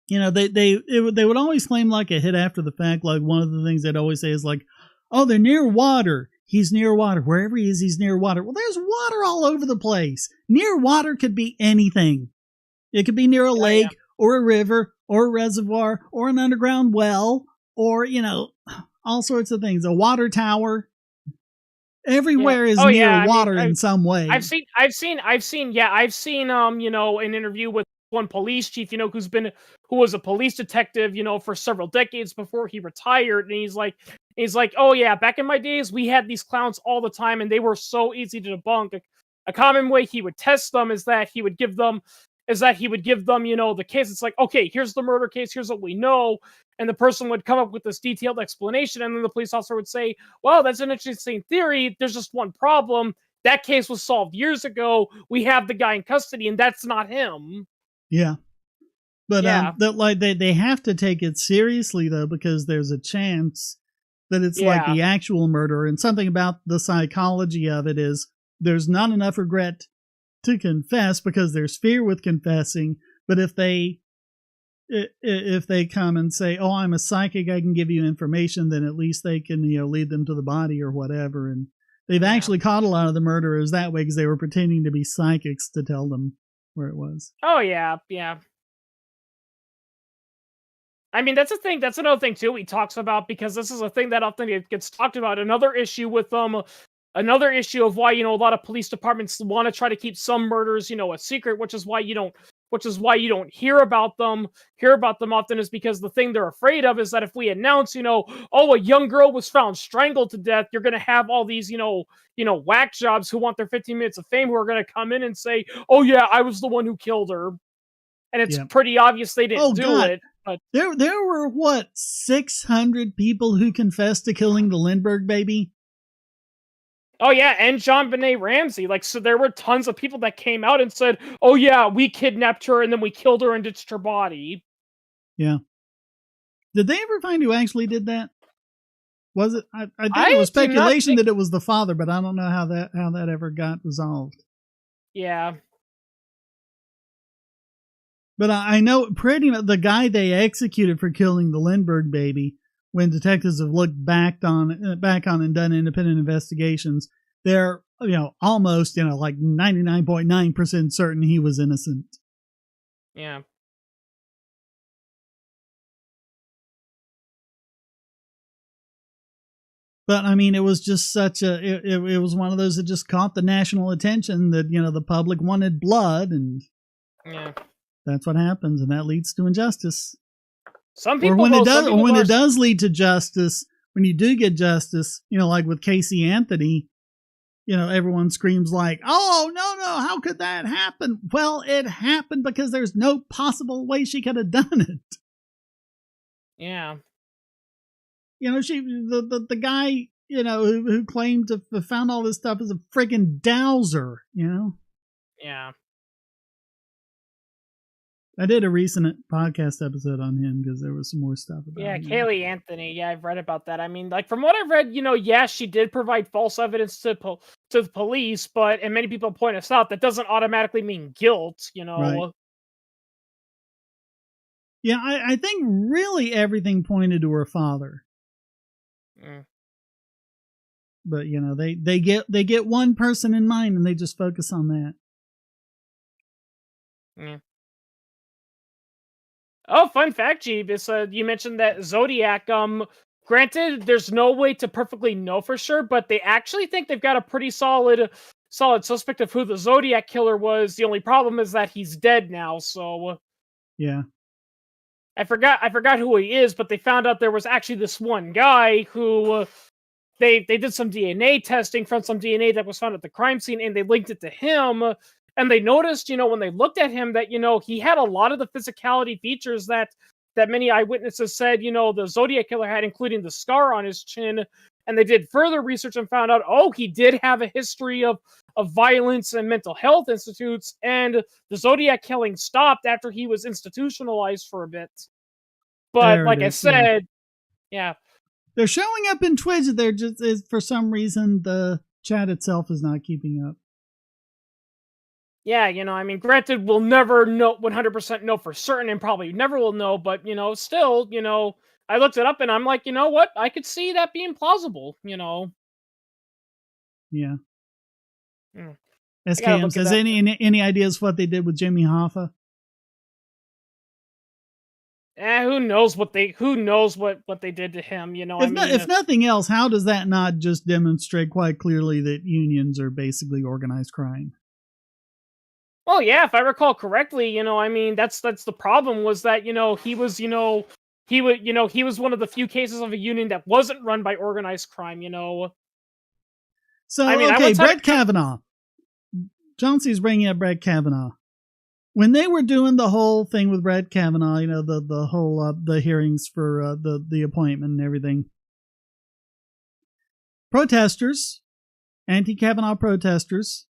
they would always claim like a hit after the fact. Like one of the things they'd always say is like, "Oh, they're near water. He's near water. Wherever he is, he's near water." Well, there's water all over the place. Near water could be anything. It could be near a lake or a river or a reservoir or an underground well or, all sorts of things. A water tower. Everywhere is near water in some way. I've seen an interview with one police chief, who was a police detective, for several decades before he retired. And he's like, "Oh yeah, back in my days, we had these clowns all the time and they were so easy to debunk. A common way he would test them is that he would give them, the case. It's like, okay, here's the murder case. Here's what we know." And the person would come up with this detailed explanation. And then the police officer would say, "Well, that's an interesting theory. There's just one problem. That case was solved years ago. We have the guy in custody and that's not him." Yeah. But they have to take it seriously though, because there's a chance that it's like the actual murder. And something about the psychology of it is there's not enough regret to confess because there's fear with confessing. But if they come and say, "Oh, I'm a psychic, I can give you information," then at least they can, lead them to the body or whatever. And they've actually caught a lot of the murderers that way because they were pretending to be psychics to tell them where it was. Oh yeah. I mean, that's a thing. That's another thing too he talks about, because this is a thing that often gets talked about. Another issue of why a lot of police departments want to try to keep some murders a secret, which is why you don't hear about them often, is because the thing they're afraid of is that if we announce "Oh, a young girl was found strangled to death," you're going to have all these whack jobs who want their 15 minutes of fame who are going to come in and say, "Oh yeah, I was the one who killed her," and it's pretty obvious they didn't do it. But there were 600 people who confessed to killing the Lindbergh baby. Oh yeah, and John Benet Ramsey. So there were tons of people that came out and said, "Oh yeah, we kidnapped her and then we killed her and ditched her body." Yeah. Did they ever find who actually did that? Was it? I think it was speculation that it was the father, but I don't know how that ever got resolved. Yeah. But I know pretty much the guy they executed for killing the Lindbergh baby. When detectives have looked back on and done independent investigations, they're almost like 99.9% certain he was innocent. Yeah. But I mean, it was just it was one of those that just caught the national attention that the public wanted blood, and that's what happens, and that leads to injustice. Some Or people when it though, some does, or people when are. it does lead to justice, when you do get justice, like with Casey Anthony, everyone screams like, "Oh, no, how could that happen?" Well, it happened because there's no possible way she could have done it. Yeah. The guy, who claimed to have found all this stuff is a friggin' dowser, Yeah. I did a recent podcast episode on him because there was some more stuff about Yeah, him. Kaylee Anthony. Yeah, I've read about that. I mean, like from what I've read, yes, she did provide false evidence to the police, but and many people point us out that doesn't automatically mean guilt. Right. Yeah, I think really everything pointed to her father. Mm. But they get one person in mind and they just focus on that. Yeah. Oh, fun fact, Jeebus. You mentioned that Zodiac. Granted, there's no way to perfectly know for sure, but they actually think they've got a pretty solid suspect of who the Zodiac killer was. The only problem is that he's dead now. So yeah, I forgot who he is, but they found out there was actually this one guy who they did some DNA testing from some DNA that was found at the crime scene, and they linked it to him. And they noticed, when they looked at him, that he had a lot of the physicality features that many eyewitnesses said, the Zodiac killer had, including the scar on his chin. And they did further research and found out, he did have a history of violence and mental health institutes, and the Zodiac killing stopped after he was institutionalized for a bit. But there like I is, said, yeah. They're showing up in Twitch. They're just for some reason the chat itself is not keeping up. Yeah, I mean, granted, we'll never know 100% know for certain, and probably never will know. But still, I looked it up, and I'm like, you know what? I could see that being plausible. Yeah. Mm. SKM says, any ideas what they did with Jimmy Hoffa? Who knows what they did to him? If nothing else, how does that not just demonstrate quite clearly that unions are basically organized crime? Well, yeah, if I recall correctly, I mean, that's the problem was that he was he was one of the few cases of a union that wasn't run by organized crime. So I mean, okay, Brett Kavanaugh. John C's bringing up Brett Kavanaugh. When they were doing the whole thing with Brett Kavanaugh, the whole the hearings for the appointment and everything, protesters, anti-Kavanaugh protesters,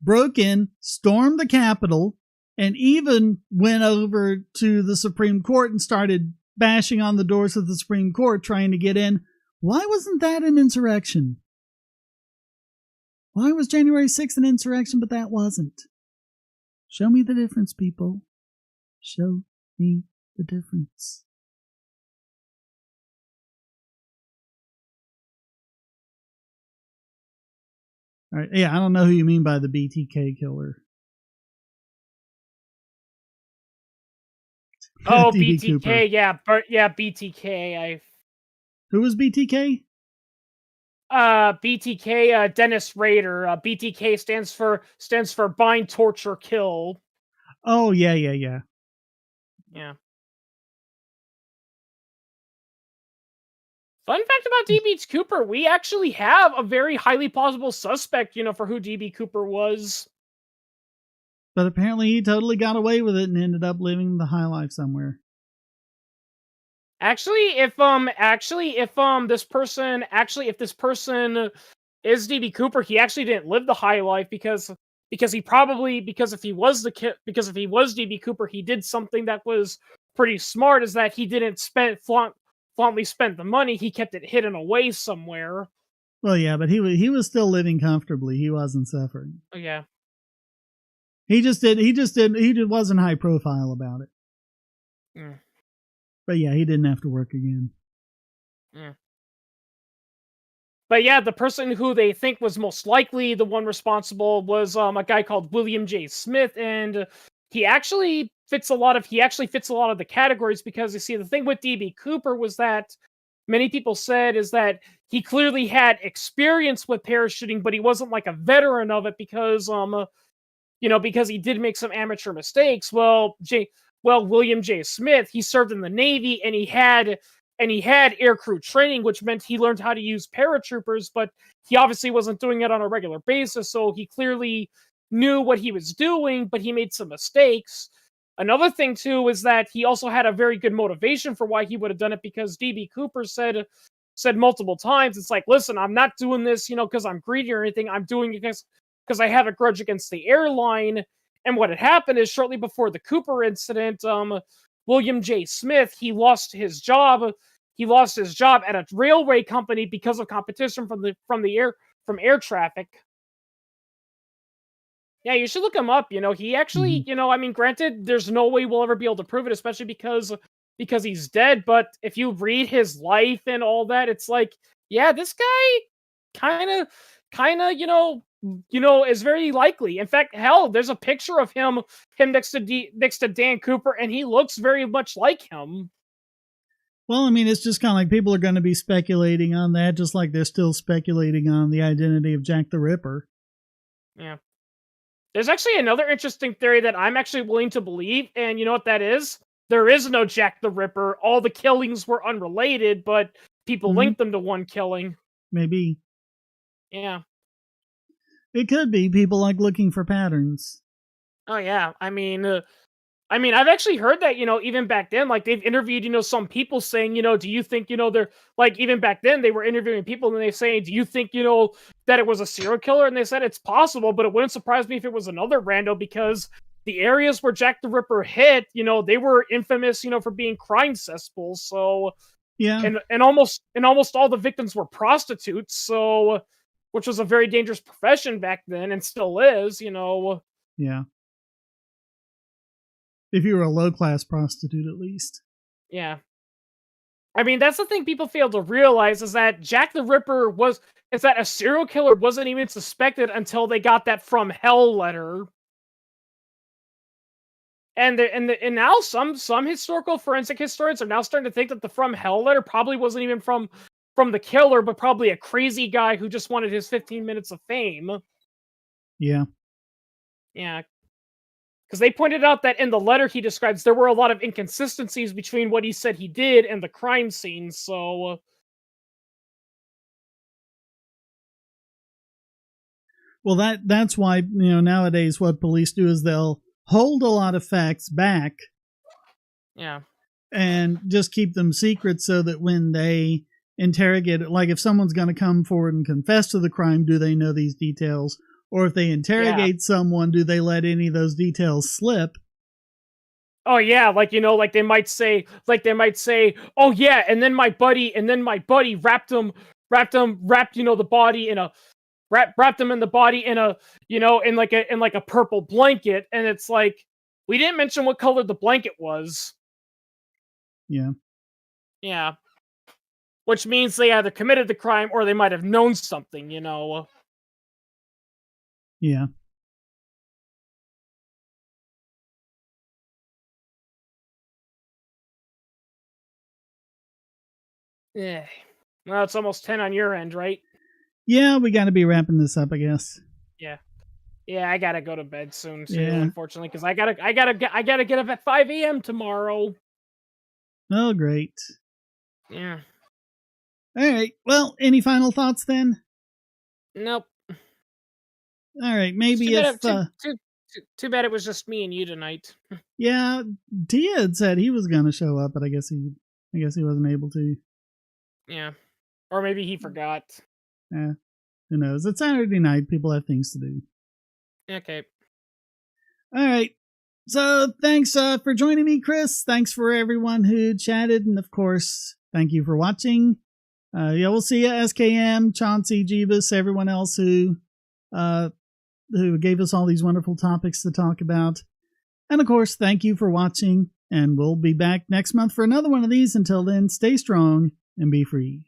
broke in, stormed the Capitol, and even went over to the Supreme Court and started bashing on the doors of the Supreme Court trying to get in. Why wasn't that an insurrection? Why was January 6th an insurrection, but that wasn't? Show me the difference, people. Show me the difference. All right, yeah, I don't know who you mean by the BTK killer. Oh, BTK, Cooper. Yeah, BTK. Who was BTK? BTK, Dennis Rader. BTK stands for bind, torture, kill. Oh, yeah. Yeah. Fun fact about D.B. Cooper, we actually have a very highly plausible suspect, for who D.B. Cooper was. But apparently he totally got away with it and ended up living the high life somewhere. If this person is D.B. Cooper, he actually didn't live the high life because if he was D.B. Cooper, he did something that was pretty smart, is that he didn't flauntingly spend the money, he kept it hidden away somewhere. Well, yeah, but he was still living comfortably. He wasn't suffering. Oh, yeah. He wasn't high profile about it. Mm. But yeah, he didn't have to work again. Mm. But yeah, the person who they think was most likely the one responsible was a guy called William J. Smith, and he actually fits a lot of the categories, because you see, the thing with D.B. Cooper was that many people said is that he clearly had experience with parachuting, but he wasn't like a veteran of it because because he did make some amateur mistakes. Well, Well, William J. Smith, he served in the Navy, and he had aircrew training, which meant he learned how to use paratroopers, but he obviously wasn't doing it on a regular basis, so he clearly knew what he was doing, but he made some mistakes. Another thing, too, is that he also had a very good motivation for why he would have done it, because D.B. Cooper said multiple times, it's like, listen, I'm not doing this, because I'm greedy or anything. I'm doing it because I have a grudge against the airline. And what had happened is, shortly before the Cooper incident, William J. Smith, he lost his job. He lost his job at a railway company because of competition from air traffic. Yeah, you should look him up. He actually, I mean, granted, there's no way we'll ever be able to prove it, especially because he's dead. But if you read his life and all that, it's like, yeah, this guy kind of, is very likely. In fact, hell, there's a picture of him next to Dan Cooper, and he looks very much like him. Well, I mean, it's just kind of like people are going to be speculating on that, just like they're still speculating on the identity of Jack the Ripper. Yeah. There's actually another interesting theory that I'm actually willing to believe, and you know what that is? There is no Jack the Ripper. All the killings were unrelated, but people linked them to one killing. Maybe. Yeah. It could be. People like looking for patterns. Oh, yeah. I mean, I've actually heard that, even back then, like, they've interviewed, some people saying, do you think, they're, like, even back then, they were interviewing people, and they say, do you think, that it was a serial killer? And they said it's possible, but it wouldn't surprise me if it was another rando, because the areas where Jack the Ripper hit, they were infamous, for being crime cesspools, so... Yeah. And almost all the victims were prostitutes, so... which was a very dangerous profession back then, and still is, Yeah. If you were a low-class prostitute, at least. Yeah. I mean, that's the thing people fail to realize, is that Jack the Ripper is that a serial killer wasn't even suspected until they got that From Hell letter. And now some historical forensic historians are now starting to think that the From Hell letter probably wasn't even from the killer, but probably a crazy guy who just wanted his 15 minutes of fame. Yeah. Yeah. Because they pointed out that in the letter he describes, there were a lot of inconsistencies between what he said he did and the crime scene, so... Well, that's why, nowadays what police do is they'll hold a lot of facts back. Yeah. And just keep them secret so that when they interrogate it, like if someone's going to come forward and confess to the crime, do they know these details? Or if they interrogate someone, do they let any of those details slip? Oh yeah, like they might say, oh yeah, and then my buddy wrapped the body in a wrapped him in the body in a in like a purple blanket, and it's like, we didn't mention what color the blanket was. Yeah. Yeah. Which means they either committed the crime or they might have known something, Yeah. Yeah. Well, it's almost 10 on your end, right? Yeah, we got to be wrapping this up, I guess. Yeah. Yeah, I gotta go to bed soon too, unfortunately, because I gotta get up at 5 a.m. tomorrow. Oh, great. Yeah. All right. Well, any final thoughts then? Nope. All right. Maybe too bad it was just me and you tonight. Yeah, Tia had said he was gonna show up, but I guess he wasn't able to. Yeah. Or maybe he forgot. Yeah. Who knows? It's Saturday night. People have things to do. Okay. All right. So thanks for joining me, Chris. Thanks for everyone who chatted. And of course, thank you for watching. We'll see you, SKM, Chauncey, Jeebus, everyone else who gave us all these wonderful topics to talk about. And of course, thank you for watching. And we'll be back next month for another one of these. Until then, stay strong and be free.